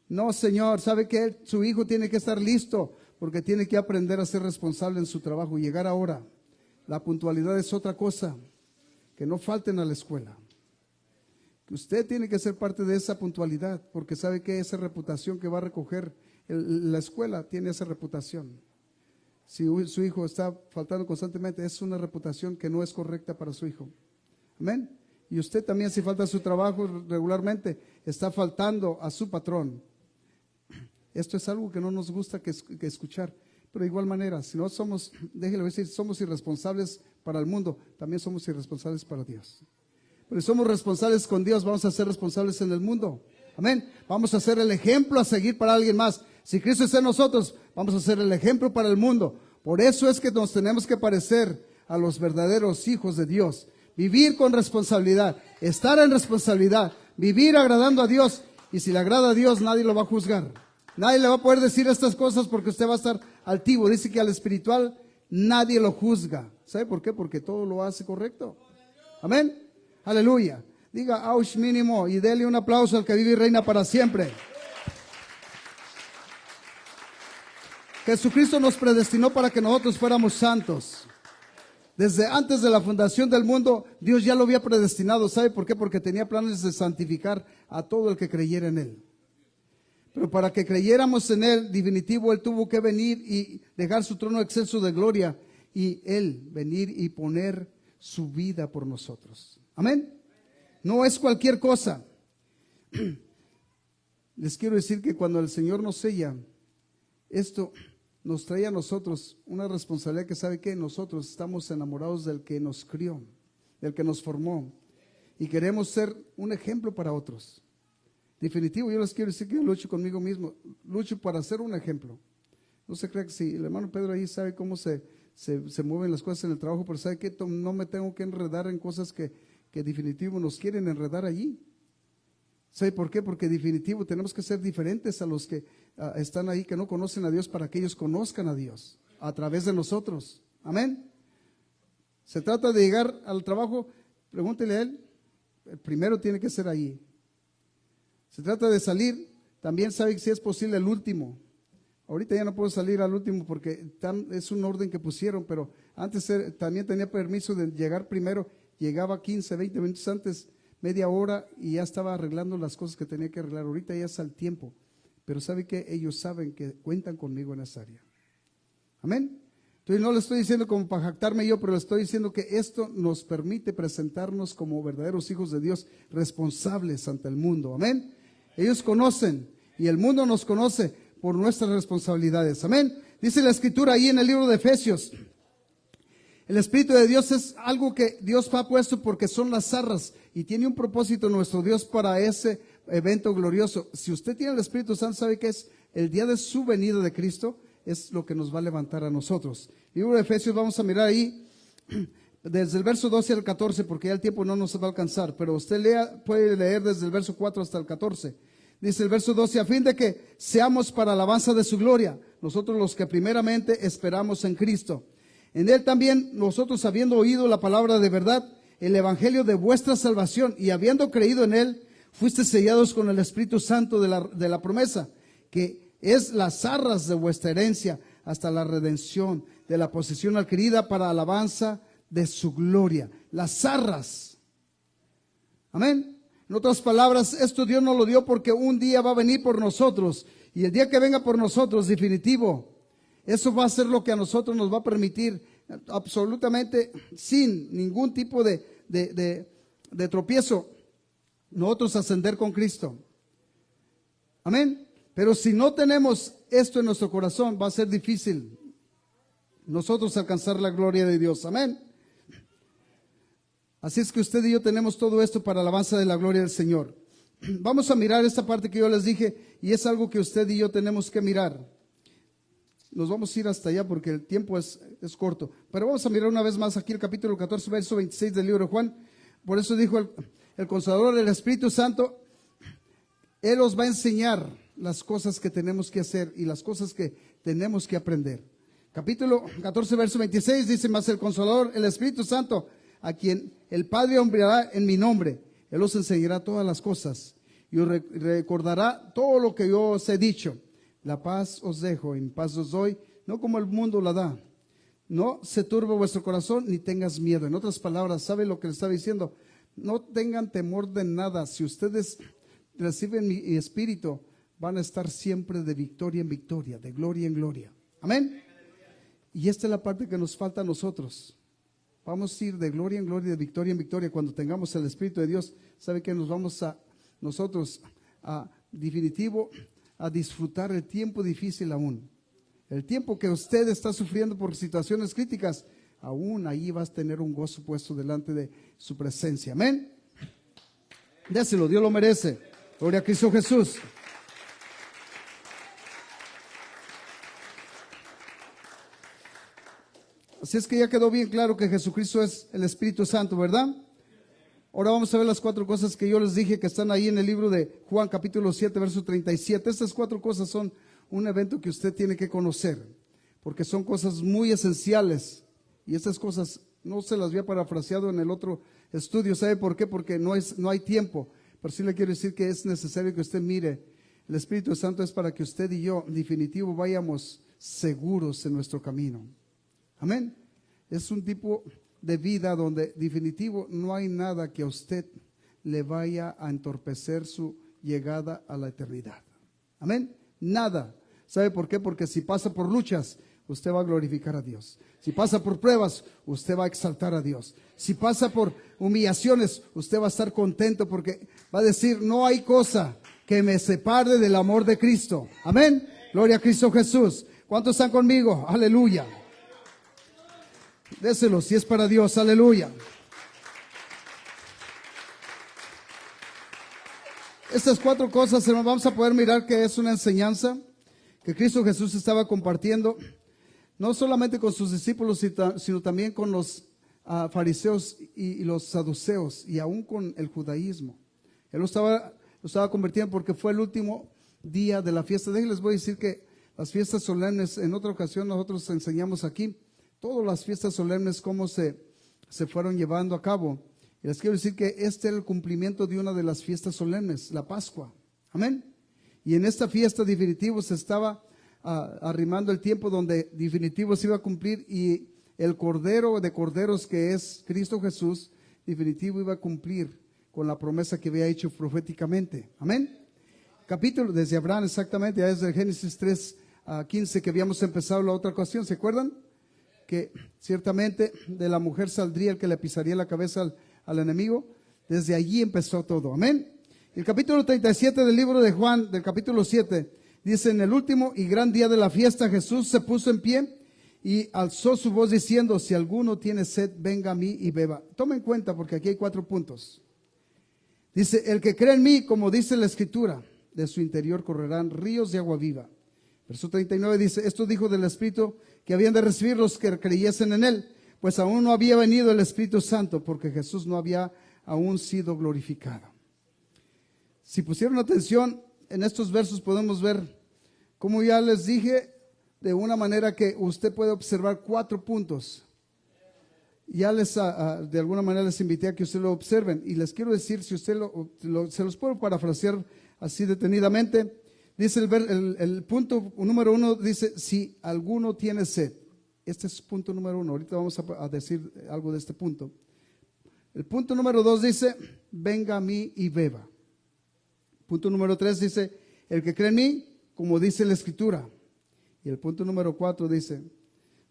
No, señor, ¿sabe qué? Su hijo tiene que estar listo porque tiene que aprender a ser responsable en su trabajo y llegar a hora. La puntualidad es otra cosa, que no falten a la escuela. Que usted tiene que ser parte de esa puntualidad porque sabe que esa reputación que va a recoger la escuela tiene esa reputación. Si su hijo está faltando constantemente, es una reputación que no es correcta para su hijo. Amén. Y usted también, si falta a su trabajo regularmente, está faltando a su patrón. Esto es algo que no nos gusta que escuchar. Pero de igual manera, si no somos, déjelo decir, somos irresponsables para el mundo, también somos irresponsables para Dios. Pero si somos responsables con Dios, vamos a ser responsables en el mundo. Amén. Vamos a ser el ejemplo a seguir para alguien más. Si Cristo está en nosotros, vamos a ser el ejemplo para el mundo. Por eso es que nos tenemos que parecer a los verdaderos hijos de Dios. Vivir con responsabilidad, estar en responsabilidad, vivir agradando a Dios. Y si le agrada a Dios, nadie lo va a juzgar. Nadie le va a poder decir estas cosas porque usted va a estar altivo. Dice que al espiritual nadie lo juzga. ¿Sabe por qué? Porque todo lo hace correcto. Amén. Aleluya. Diga ouch mínimo y dele un aplauso al que vive y reina para siempre. Jesucristo nos predestinó para que nosotros fuéramos santos. Desde antes de la fundación del mundo, Dios ya lo había predestinado. ¿Sabe por qué? Porque tenía planes de santificar a todo el que creyera en Él. Pero para que creyéramos en Él, definitivo, Él tuvo que venir y dejar su trono excelso de gloria y Él venir y poner su vida por nosotros. Amén. No es cualquier cosa. Les quiero decir que cuando el Señor nos sella, esto nos trae a nosotros una responsabilidad que sabe que nosotros estamos enamorados del que nos crió, del que nos formó y queremos ser un ejemplo para otros. Definitivo, yo les quiero decir que yo lucho conmigo mismo, lucho para ser un ejemplo. No se crea que si el hermano Pedro ahí sabe cómo se mueven las cosas en el trabajo, pero sabe que no me tengo que enredar en cosas que definitivo nos quieren enredar allí. ¿Sabe por qué? Porque definitivo tenemos que ser diferentes a los que están ahí, que no conocen a Dios, para que ellos conozcan a Dios a través de nosotros. Amén. Se trata de llegar al trabajo, pregúntele a él, el primero tiene que ser ahí. Se trata de salir, también sabe si es posible el último. Ahorita ya no puedo salir al último porque es un orden que pusieron, pero antes también tenía permiso de llegar primero, llegaba 15, 20 minutos antes, media hora y ya estaba arreglando las cosas que tenía que arreglar. Ahorita ya es al tiempo, pero sabe que ellos saben que cuentan conmigo en esa área. Amén. Entonces no le estoy diciendo como para jactarme yo, pero le estoy diciendo que esto nos permite presentarnos como verdaderos hijos de Dios, responsables ante el mundo. Amén. Ellos conocen y el mundo nos conoce por nuestras responsabilidades. Amén. Dice la Escritura ahí en el libro de Efesios. El Espíritu de Dios es algo que Dios ha puesto porque son las arras y tiene un propósito nuestro Dios para ese evento glorioso. Si usted tiene el Espíritu Santo, sabe que es el día de su venida de Cristo, es lo que nos va a levantar a nosotros. El libro de Efesios, vamos a mirar ahí desde el verso 12 al 14, porque ya el tiempo no nos va a alcanzar, pero usted puede leer desde el verso 4 hasta el 14. Dice el verso 12, a fin de que seamos para alabanza de su gloria, nosotros los que primeramente esperamos en Cristo. En Él también nosotros, habiendo oído la palabra de verdad, el evangelio de vuestra salvación, y habiendo creído en Él, fuiste sellados con el Espíritu Santo de la promesa, que es las arras de vuestra herencia, hasta la redención de la posesión adquirida para alabanza de su gloria. Las arras. Amén. En otras palabras, esto Dios nos lo dio porque un día va a venir por nosotros, y el día que venga por nosotros, definitivo, eso va a ser lo que a nosotros nos va a permitir, absolutamente sin ningún tipo de tropiezo, nosotros ascender con Cristo. Amén. Pero si no tenemos esto en nuestro corazón, va a ser difícil nosotros alcanzar la gloria de Dios. Amén. Así es que usted y yo tenemos todo esto para alabanza de la gloria del Señor. Vamos a mirar esta parte que yo les dije, y es algo que usted y yo tenemos que mirar. Nos vamos a ir hasta allá porque el tiempo es corto. Pero vamos a mirar una vez más aquí el capítulo 14, verso 26 del libro de Juan. Por eso dijo el Consolador, el Espíritu Santo, Él os va a enseñar las cosas que tenemos que hacer y las cosas que tenemos que aprender. Capítulo 14, verso 26 dice, mas el Consolador, el Espíritu Santo, a quien el Padre enviará en mi nombre, Él os enseñará todas las cosas y os recordará todo lo que yo os he dicho. La paz os dejo, en paz os doy, no como el mundo la da. No se turbe vuestro corazón ni tengas miedo. En otras palabras, ¿sabe lo que le está diciendo? No tengan temor de nada. Si ustedes reciben mi espíritu, van a estar siempre de victoria en victoria, de gloria en gloria. Amén. Y esta es la parte que nos falta a nosotros. Vamos a ir de gloria en gloria, de victoria en victoria. Cuando tengamos el Espíritu de Dios, ¿sabe que nos vamos a nosotros a definitivo a disfrutar el tiempo difícil aún? El tiempo que usted está sufriendo por situaciones críticas, aún ahí vas a tener un gozo puesto delante de su presencia. Amén. Déselo, Dios lo merece. Gloria a Cristo Jesús. Así es que ya quedó bien claro que Jesucristo es el Espíritu Santo, ¿verdad? Ahora vamos a ver las 4 cosas que yo les dije que están ahí en el libro de Juan capítulo 7, verso 37. Estas 4 cosas son un evento que usted tiene que conocer, porque son cosas muy esenciales y estas cosas No se las había parafraseado en el otro estudio. ¿Sabe por qué? Porque no hay tiempo. Pero sí le quiero decir que es necesario que usted mire. El Espíritu Santo es para que usted y yo, en definitivo, vayamos seguros en nuestro camino. Amén. Es un tipo de vida donde, definitivo, no hay nada que a usted le vaya a entorpecer su llegada a la eternidad. Amén. Nada. ¿Sabe por qué? Porque si pasa por luchas, usted va a glorificar a Dios. Si pasa por pruebas, usted va a exaltar a Dios. Si pasa por humillaciones, usted va a estar contento porque va a decir, no hay cosa que me separe del amor de Cristo. Amén. Gloria a Cristo Jesús. ¿Cuántos están conmigo? Aleluya. Déselo si es para Dios. Aleluya. Estas 4 cosas, hermanos, vamos a poder mirar que es una enseñanza que Cristo Jesús estaba compartiendo, no solamente con sus discípulos, sino también con los fariseos y los saduceos, y aún con el judaísmo. Él lo estaba convirtiendo porque fue el último día de la fiesta. Les voy a decir que las fiestas solemnes, en otra ocasión nosotros enseñamos aquí, todas las fiestas solemnes, cómo se fueron llevando a cabo. Y les quiero decir que este era el cumplimiento de una de las fiestas solemnes, la Pascua. Amén. Y en esta fiesta definitivo se estaba arrimando el tiempo donde definitivo se iba a cumplir, y el Cordero de Corderos, que es Cristo Jesús, definitivo iba a cumplir con la promesa que había hecho proféticamente. Amén. Capítulo desde Abraham, exactamente, desde Génesis 3:15 que habíamos empezado la otra ocasión. ¿Se acuerdan? Que ciertamente de la mujer saldría el que le pisaría la cabeza al enemigo. Desde allí empezó todo. Amén. El capítulo 37 del libro de Juan, del capítulo 7, dice: en el último y gran día de la fiesta, Jesús se puso en pie y alzó su voz diciendo: si alguno tiene sed, venga a mí y beba. Toma en cuenta porque aquí hay 4 puntos. Dice: el que cree en mí, como dice la Escritura, de su interior correrán ríos de agua viva. Verso 39 dice: esto dijo del Espíritu que habían de recibir los que creyesen en él, pues aún no había venido el Espíritu Santo, porque Jesús no había aún sido glorificado. Si pusieron atención en estos versos, podemos ver, como ya les dije, de una manera que usted puede observar 4 puntos. Ya de alguna manera les invité a que ustedes lo observen, y les quiero decir, si usted se los puedo parafrasear así detenidamente. Dice el punto número 1, dice: si alguno tiene sed. Este es punto número 1. Ahorita vamos a decir algo de este punto. El punto número 2 dice: venga a mí y beba. Punto número 3 dice: el que cree en mí, como dice la Escritura. Y el punto número 4 dice: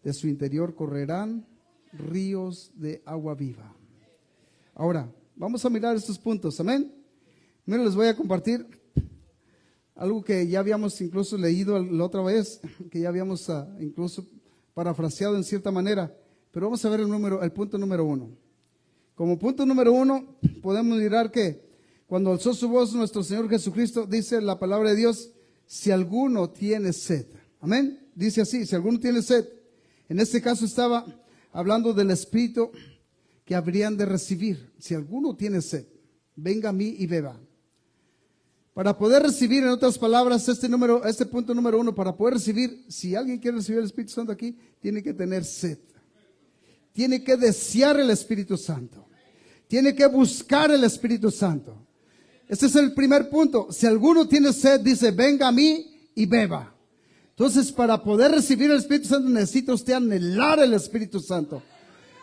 de su interior correrán ríos de agua viva. Ahora, vamos a mirar estos puntos. Amén. Miren, les voy a compartir algo que ya habíamos incluso leído la otra vez, que ya habíamos incluso parafraseado en cierta manera. Pero vamos a ver el punto número 1. Como punto número 1, podemos mirar que cuando alzó su voz nuestro Señor Jesucristo, dice la palabra de Dios: si alguno tiene sed. Amén. Dice así: si alguno tiene sed. En este caso estaba hablando del Espíritu que habrían de recibir. Si alguno tiene sed, venga a mí y beba. Para poder recibir, en otras palabras, este punto número 1, para poder recibir, si alguien quiere recibir el Espíritu Santo aquí, tiene que tener sed. Tiene que desear el Espíritu Santo. Tiene que buscar el Espíritu Santo. Este es el primer punto. Si alguno tiene sed, dice: venga a mí y beba. Entonces, para poder recibir el Espíritu Santo, necesita usted anhelar el Espíritu Santo.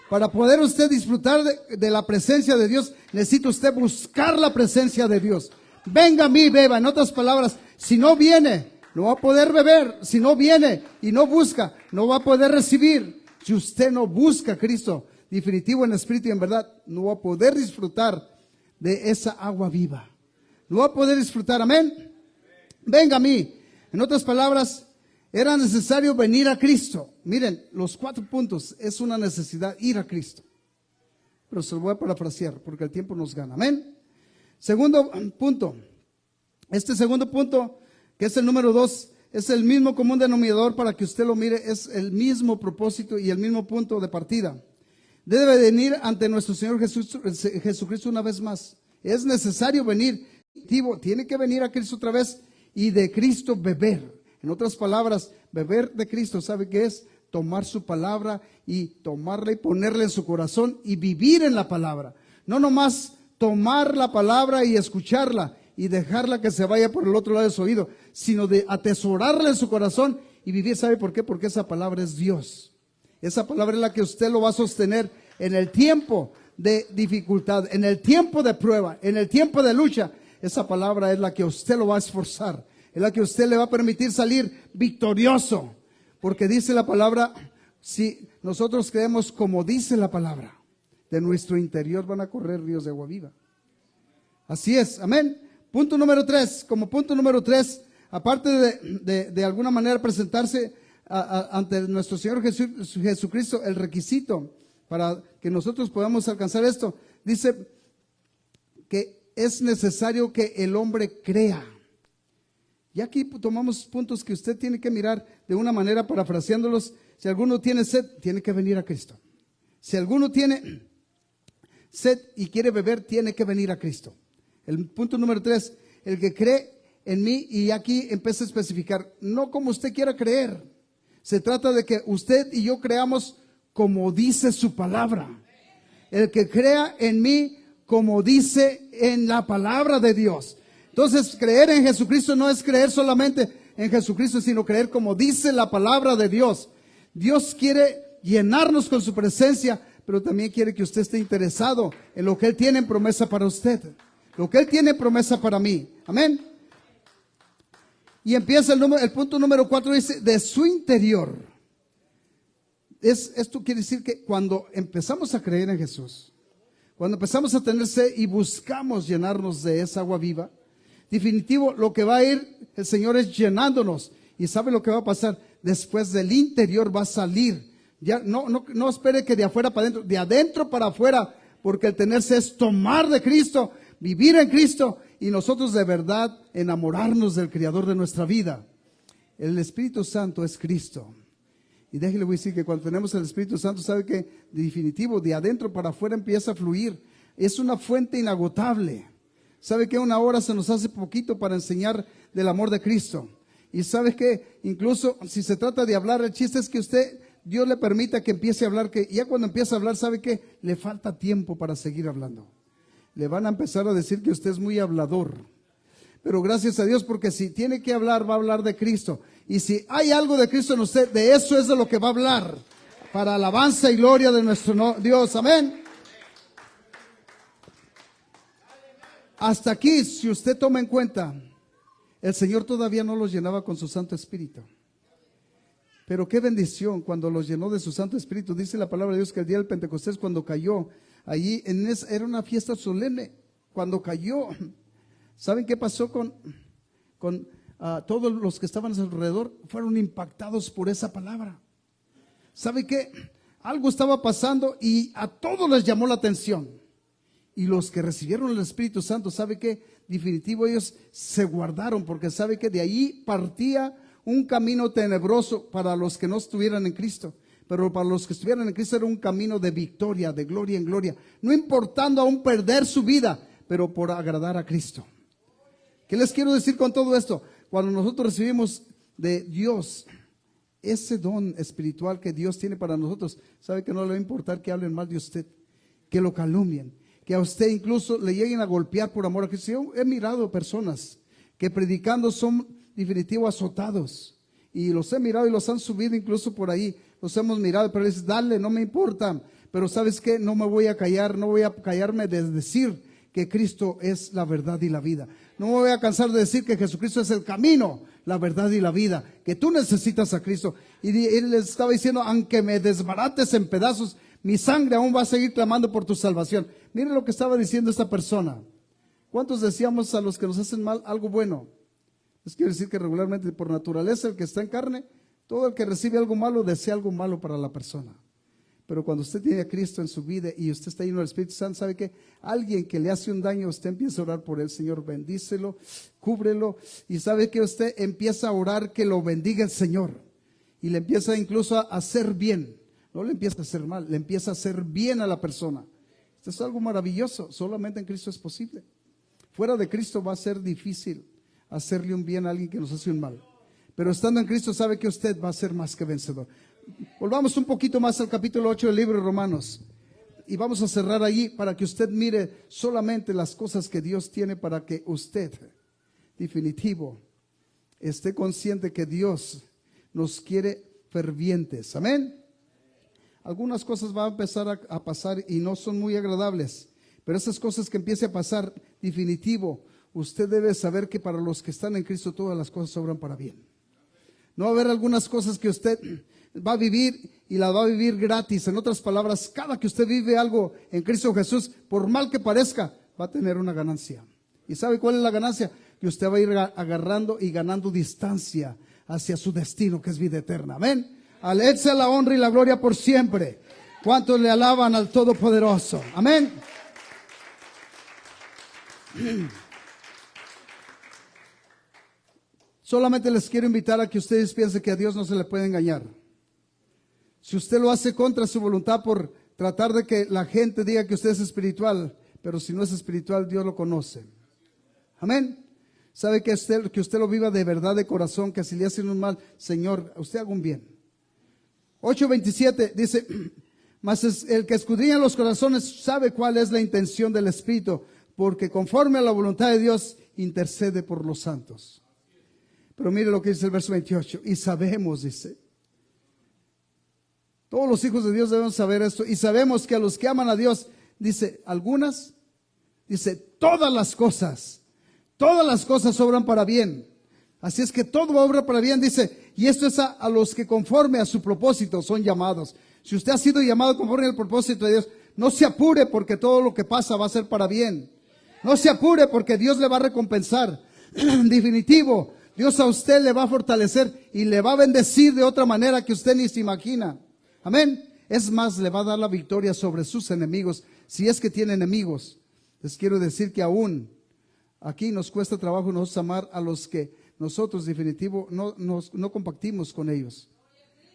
Para poder usted disfrutar de la presencia de Dios, necesita usted buscar la presencia de Dios. Venga a mí y beba. En otras palabras, si no viene, no va a poder beber. Si no viene y no busca, no va a poder recibir. Si usted no busca a Cristo, definitivo en espíritu y en verdad, no va a poder disfrutar de esa agua viva. No va a poder disfrutar. Amén. Venga a mí. En otras palabras, era necesario venir a Cristo. Miren, los 4 puntos es una necesidad, ir a Cristo. Pero se lo voy a parafrasear porque el tiempo nos gana. Amén. Segundo punto. Este segundo punto, que es el número 2, es el mismo común denominador para que usted lo mire. Es el mismo propósito y el mismo punto de partida. Debe venir ante nuestro Señor Jesucristo una vez más. Es necesario venir. Tiene que venir a Cristo otra vez y de Cristo beber. En otras palabras, beber de Cristo, ¿sabe qué es? tomar su palabra y tomarla y ponerla en su corazón y vivir en la palabra. No nomás tomar la palabra y escucharla y dejarla que se vaya por el otro lado de su oído, sino de atesorarla en su corazón y vivir. ¿Sabe por qué? Porque esa palabra es Dios. Esa palabra es la que usted lo va a sostener en el tiempo de dificultad, en el tiempo de prueba, en el tiempo de lucha. Esa palabra es la que usted lo va a esforzar, es la que usted le va a permitir salir victorioso. Porque dice la palabra, si nosotros creemos como dice la palabra, de nuestro interior van a correr ríos de agua viva. Así es, amén. Punto número 3, como punto número 3, aparte de alguna manera presentarse ante nuestro Señor Jesucristo, el requisito para que nosotros podamos alcanzar esto, dice que es necesario que el hombre crea. Y aquí tomamos puntos que usted tiene que mirar de una manera parafraseándolos. Si alguno tiene sed, tiene que venir a Cristo. Si alguno tiene sed y quiere beber, tiene que venir a Cristo. El punto número 3, el que cree en mí, y aquí empieza a especificar, no como usted quiera creer. Se trata de que usted y yo creamos como dice su palabra. El que crea en mí como dice en la palabra de Dios. Entonces, creer en Jesucristo no es creer solamente en Jesucristo, sino creer como dice la palabra de Dios. Dios quiere llenarnos con su presencia, pero también quiere que usted esté interesado en lo que Él tiene en promesa para usted, lo que Él tiene en promesa para mí. Amén. Y empieza el punto número 4, dice, de su interior. Esto quiere decir que cuando empezamos a creer en Jesús, cuando empezamos a tener sed y buscamos llenarnos de esa agua viva, definitivo, lo que va a ir el Señor es llenándonos. ¿Y sabe lo que va a pasar? Después del interior va a salir. Ya no espere que de afuera para adentro, de adentro para afuera, porque el tenerse es tomar de Cristo, vivir en Cristo y nosotros de verdad enamorarnos del Creador de nuestra vida. El Espíritu Santo es Cristo. Y déjele voy a decir que cuando tenemos el Espíritu Santo, sabe que de definitivo, de adentro para afuera empieza a fluir. Es una fuente inagotable. ¿Sabe que una hora se nos hace poquito para enseñar del amor de Cristo? Y ¿sabe que incluso si se trata de hablar, el chiste es que Dios le permita que empiece a hablar, que ya cuando empieza a hablar, ¿sabe que le falta tiempo para seguir hablando? Le van a empezar a decir que usted es muy hablador. Pero gracias a Dios, porque si tiene que hablar, va a hablar de Cristo. Y si hay algo de Cristo en usted, de eso es de lo que va a hablar, para alabanza y gloria de nuestro Dios. Amén. Hasta aquí, si usted toma en cuenta, el Señor todavía no los llenaba con su Santo Espíritu. Pero qué bendición cuando los llenó de su Santo Espíritu. Dice la palabra de Dios que el día del Pentecostés, cuando cayó, allí era una fiesta solemne. Cuando cayó, ¿saben qué pasó con todos los que estaban a su alrededor? Fueron impactados por esa palabra. ¿Sabe qué? Algo estaba pasando y a todos les llamó la atención. Y los que recibieron el Espíritu Santo, ¿sabe qué? Definitivo, ellos se guardaron, porque sabe que de ahí partía un camino tenebroso para los que no estuvieran en Cristo. Pero para los que estuvieran en Cristo era un camino de victoria, de gloria en gloria. No importando aún perder su vida, pero por agradar a Cristo. ¿Qué les quiero decir con todo esto? Cuando nosotros recibimos de Dios ese don espiritual que Dios tiene para nosotros, ¿sabe que no le va a importar que hablen mal de usted? Que lo calumnien, que a usted incluso le lleguen a golpear por amor a Cristo. Yo he mirado personas que predicando son definitivo azotados, y los he mirado y los han subido incluso por ahí, los hemos mirado, pero les dice, dale, no me importa, pero ¿sabes qué? No me voy a callar, no voy a callarme de decir que Cristo es la verdad y la vida. No me voy a cansar de decir que Jesucristo es el camino, la verdad y la vida, que tú necesitas a Cristo. Y él les estaba diciendo, aunque me desbarates en pedazos, mi sangre aún va a seguir clamando por tu salvación. Miren lo que estaba diciendo esta persona. ¿Cuántos decíamos a los que nos hacen mal algo bueno? Les quiero decir que regularmente por naturaleza el que está en carne, todo el que recibe algo malo desea algo malo para la persona. Pero cuando usted tiene a Cristo en su vida y usted está lleno del Espíritu Santo, ¿sabe qué? Alguien que le hace un daño, usted empieza a orar por él. Señor, bendícelo, cúbrelo. Y sabe que usted empieza a orar que lo bendiga el Señor. Y le empieza incluso a hacer bien. No le empieza a hacer mal, le empieza a hacer bien a la persona. Esto es algo maravilloso, solamente en Cristo es posible. Fuera de Cristo va a ser difícil hacerle un bien a alguien que nos hace un mal. Pero estando en Cristo sabe que usted va a ser más que vencedor. volvamos un poquito más al capítulo 8 del libro de Romanos. Y vamos a cerrar allí para que usted mire solamente las cosas que Dios tiene para que usted, definitivo, esté consciente que Dios nos quiere fervientes. Amén. Algunas cosas van a empezar a pasar y no son muy agradables, pero esas cosas que empiece a pasar, definitivo, usted debe saber que para los que están en Cristo todas las cosas obran para bien. No va a haber algunas cosas que usted va a vivir y las va a vivir gratis. En otras palabras, cada que usted vive algo en Cristo Jesús, por mal que parezca, va a tener una ganancia. ¿Y sabe cuál es la ganancia? Que usted va a ir agarrando y ganando distancia hacia su destino, que es vida eterna. Amén. Al Él sea la honra y la gloria por siempre. ¿Cuántos le alaban al Todopoderoso? Amén. Solamente les quiero invitar a que ustedes piensen que a Dios no se le puede engañar. Si usted lo hace contra su voluntad por tratar de que la gente diga que usted es espiritual, pero si no es espiritual, Dios lo conoce. Amén. Sabe que usted lo viva de verdad, de corazón, que si le hacen un mal, Señor, a usted haga un bien. 8:27 dice, mas el que escudriña los corazones sabe cuál es la intención del Espíritu, porque conforme a la voluntad de Dios intercede por los santos. Pero mire lo que dice el verso 28, y sabemos, dice, todos los hijos de Dios debemos saber esto, y sabemos que a los que aman a Dios, dice, algunas, dice, todas las cosas obran para bien. Así es que todo obra para bien, dice, y esto es a los que conforme a su propósito son llamados. Si usted ha sido llamado conforme al propósito de Dios, no se apure porque todo lo que pasa va a ser para bien. No se apure porque Dios le va a recompensar. Definitivo, Dios a usted le va a fortalecer y le va a bendecir de otra manera que usted ni se imagina. Amén. Es más, le va a dar la victoria sobre sus enemigos, si es que tiene enemigos. Les quiero decir que aún aquí nos cuesta trabajo nosotros amar a los que nosotros, definitivo, no compartimos con ellos.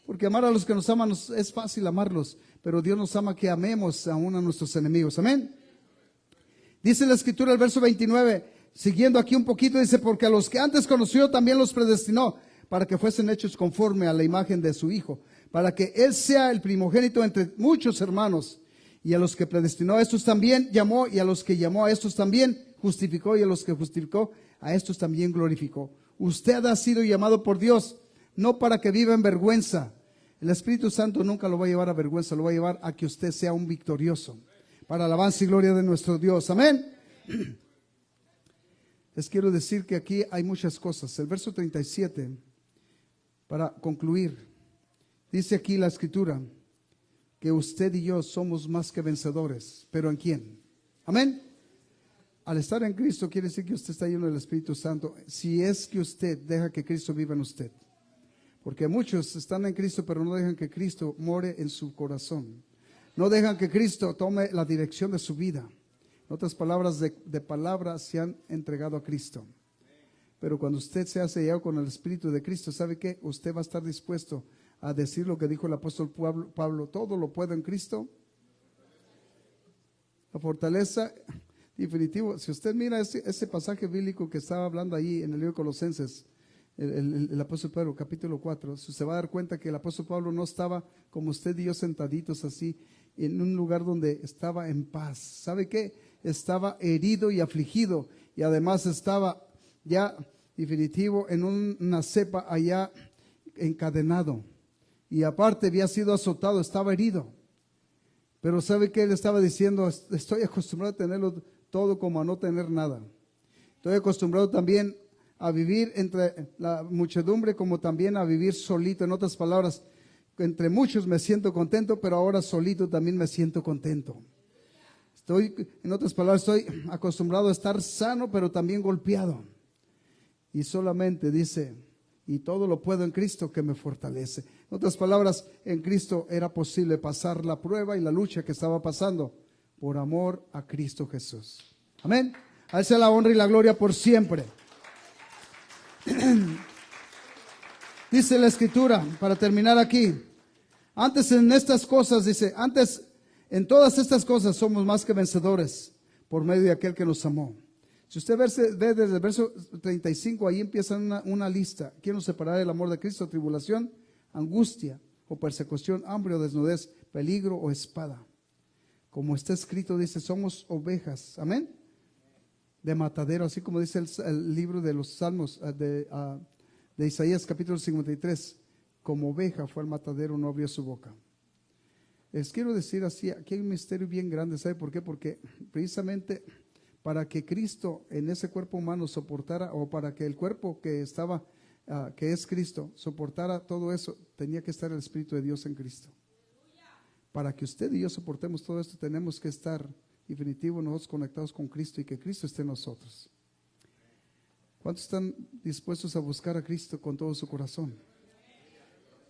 Porque amar a los que nos aman es fácil amarlos, pero Dios nos ama que amemos aún a nuestros enemigos. Amén. Dice la Escritura, el verso 29, siguiendo aquí un poquito, dice, porque a los que antes conoció también los predestinó para que fuesen hechos conforme a la imagen de su Hijo, para que Él sea el primogénito entre muchos hermanos. Y a los que predestinó a estos también llamó, y a los que llamó a estos también justificó, y a los que justificó a estos también glorificó. Usted ha sido llamado por Dios, no para que viva en vergüenza. El Espíritu Santo nunca lo va a llevar a vergüenza, lo va a llevar a que usted sea un victorioso, para alabanza y gloria de nuestro Dios. Amén. Les quiero decir que aquí hay muchas cosas. El verso 37, para concluir, dice aquí la Escritura, que usted y yo somos más que vencedores. ¿Pero en quién? Amén. Al estar en Cristo quiere decir que usted está lleno del Espíritu Santo, si es que usted deja que Cristo viva en usted. Porque muchos están en Cristo, pero no dejan que Cristo more en su corazón. No dejan que Cristo tome la dirección de su vida. En otras palabras, de palabras se han entregado a Cristo. Pero cuando usted se ha sellado con el Espíritu de Cristo, ¿sabe qué? Usted va a estar dispuesto a decir lo que dijo el apóstol Pablo, todo lo puedo en Cristo. La fortaleza, definitivo. Si usted mira ese pasaje bíblico que estaba hablando ahí en el libro de Colosenses, el apóstol Pablo, capítulo 4, se va a dar cuenta que el apóstol Pablo no estaba como usted y yo sentaditos así, en un lugar donde estaba en paz. ¿Sabe qué? Estaba herido y afligido, y además estaba ya, definitivo, en una cepa allá encadenado. Y aparte había sido azotado, estaba herido. Pero ¿sabe qué? Él estaba diciendo, estoy acostumbrado a tenerlo todo como a no tener nada. Estoy acostumbrado también a vivir entre la muchedumbre como también a vivir solito. En otras palabras, entre muchos me siento contento, pero ahora solito también me siento contento. En otras palabras, estoy acostumbrado a estar sano, pero también golpeado. Y solamente dice, y todo lo puedo en Cristo que me fortalece. En otras palabras, en Cristo era posible pasar la prueba y la lucha que estaba pasando por amor a Cristo Jesús. Amén. A Él sea la honra y la gloria por siempre. Dice la Escritura, para terminar aquí, antes en estas cosas, dice, antes en todas estas cosas somos más que vencedores por medio de aquel que nos amó. Si usted ve desde el verso 35, ahí empieza una lista. ¿Quién nos separará del amor de Cristo? Tribulación, angustia, o persecución, hambre o desnudez, peligro o espada. Como está escrito, dice, somos ovejas, amén, de matadero, así como dice el libro de los Salmos de Isaías capítulo 53, como oveja fue al matadero, no abrió su boca. Les quiero decir así, aquí hay un misterio bien grande, ¿sabe por qué? Porque precisamente para que Cristo en ese cuerpo humano soportara, o para que el cuerpo que estaba, que es Cristo, soportara todo eso, tenía que estar el Espíritu de Dios en Cristo. Para que usted y yo soportemos todo esto, tenemos que estar definitivo nosotros conectados con Cristo y que Cristo esté en nosotros. ¿Cuántos están dispuestos a buscar a Cristo con todo su corazón?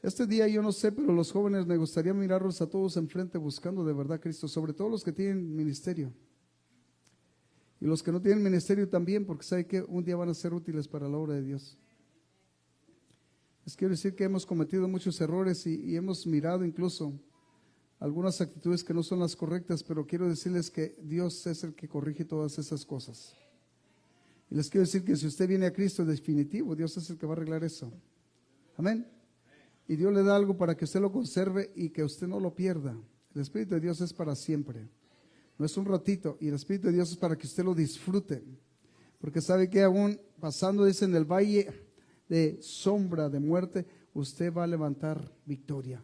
Este día yo no sé, pero los jóvenes me gustaría mirarlos a todos enfrente buscando de verdad a Cristo, sobre todo los que tienen ministerio. Y los que no tienen ministerio también, porque saben que un día van a ser útiles para la obra de Dios. Les quiero decir que hemos cometido muchos errores y hemos mirado incluso algunas actitudes que no son las correctas, pero quiero decirles que Dios es el que corrige todas esas cosas. Y les quiero decir que si usted viene a Cristo, definitivo, Dios es el que va a arreglar eso. Amén. Y Dios le da algo para que usted lo conserve y que usted no lo pierda. El Espíritu de Dios es para siempre. No es un ratito. Y el Espíritu de Dios es para que usted lo disfrute. Porque sabe que aún pasando, dice, en el valle de sombra de muerte, usted va a levantar victoria.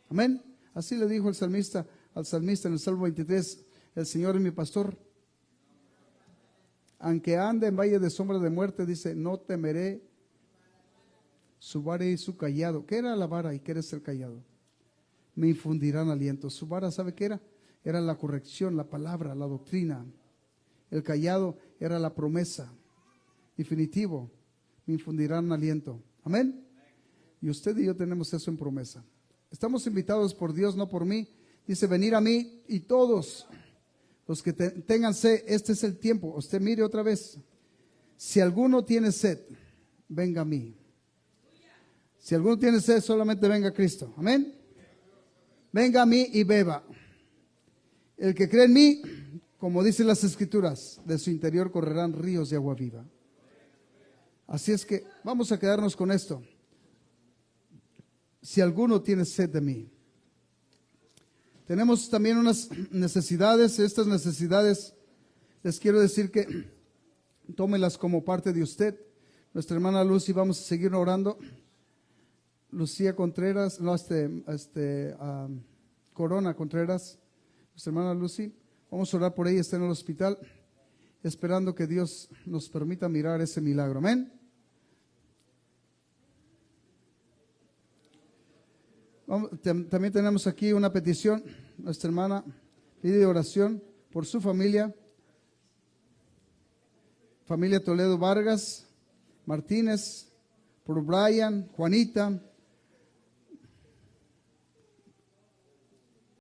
Amén. Así le dijo el salmista al salmista en el Salmo 23, el Señor es mi pastor. Aunque ande en valle de sombra de muerte, dice, no temeré su vara y su cayado. ¿Qué era la vara y qué es el cayado? Me infundirán aliento. Su vara, ¿sabe qué era? Era la corrección, la palabra, la doctrina. El cayado era la promesa. Definitivo, me infundirán aliento. Amén. Y usted y yo tenemos eso en promesa. Estamos invitados por Dios, no por mí. Dice, venir a mí y todos los que tengan sed, este es el tiempo. Usted mire otra vez. Si alguno tiene sed, venga a mí. Si alguno tiene sed, solamente venga a Cristo. Amén. Venga a mí y beba. El que cree en mí, como dicen las Escrituras, de su interior correrán ríos de agua viva. Así es que vamos a quedarnos con esto. Si alguno tiene sed de mí. Tenemos también unas necesidades. Estas necesidades les quiero decir que tómelas como parte de usted. Nuestra hermana Lucy, vamos a seguir orando. Lucía Contreras, Corona Contreras, nuestra hermana Lucy, vamos a orar por ella, está en el hospital, esperando que Dios nos permita mirar ese milagro. Amén. También tenemos aquí una petición, nuestra hermana pide oración por su familia Toledo Vargas Martínez, por Brian, Juanita,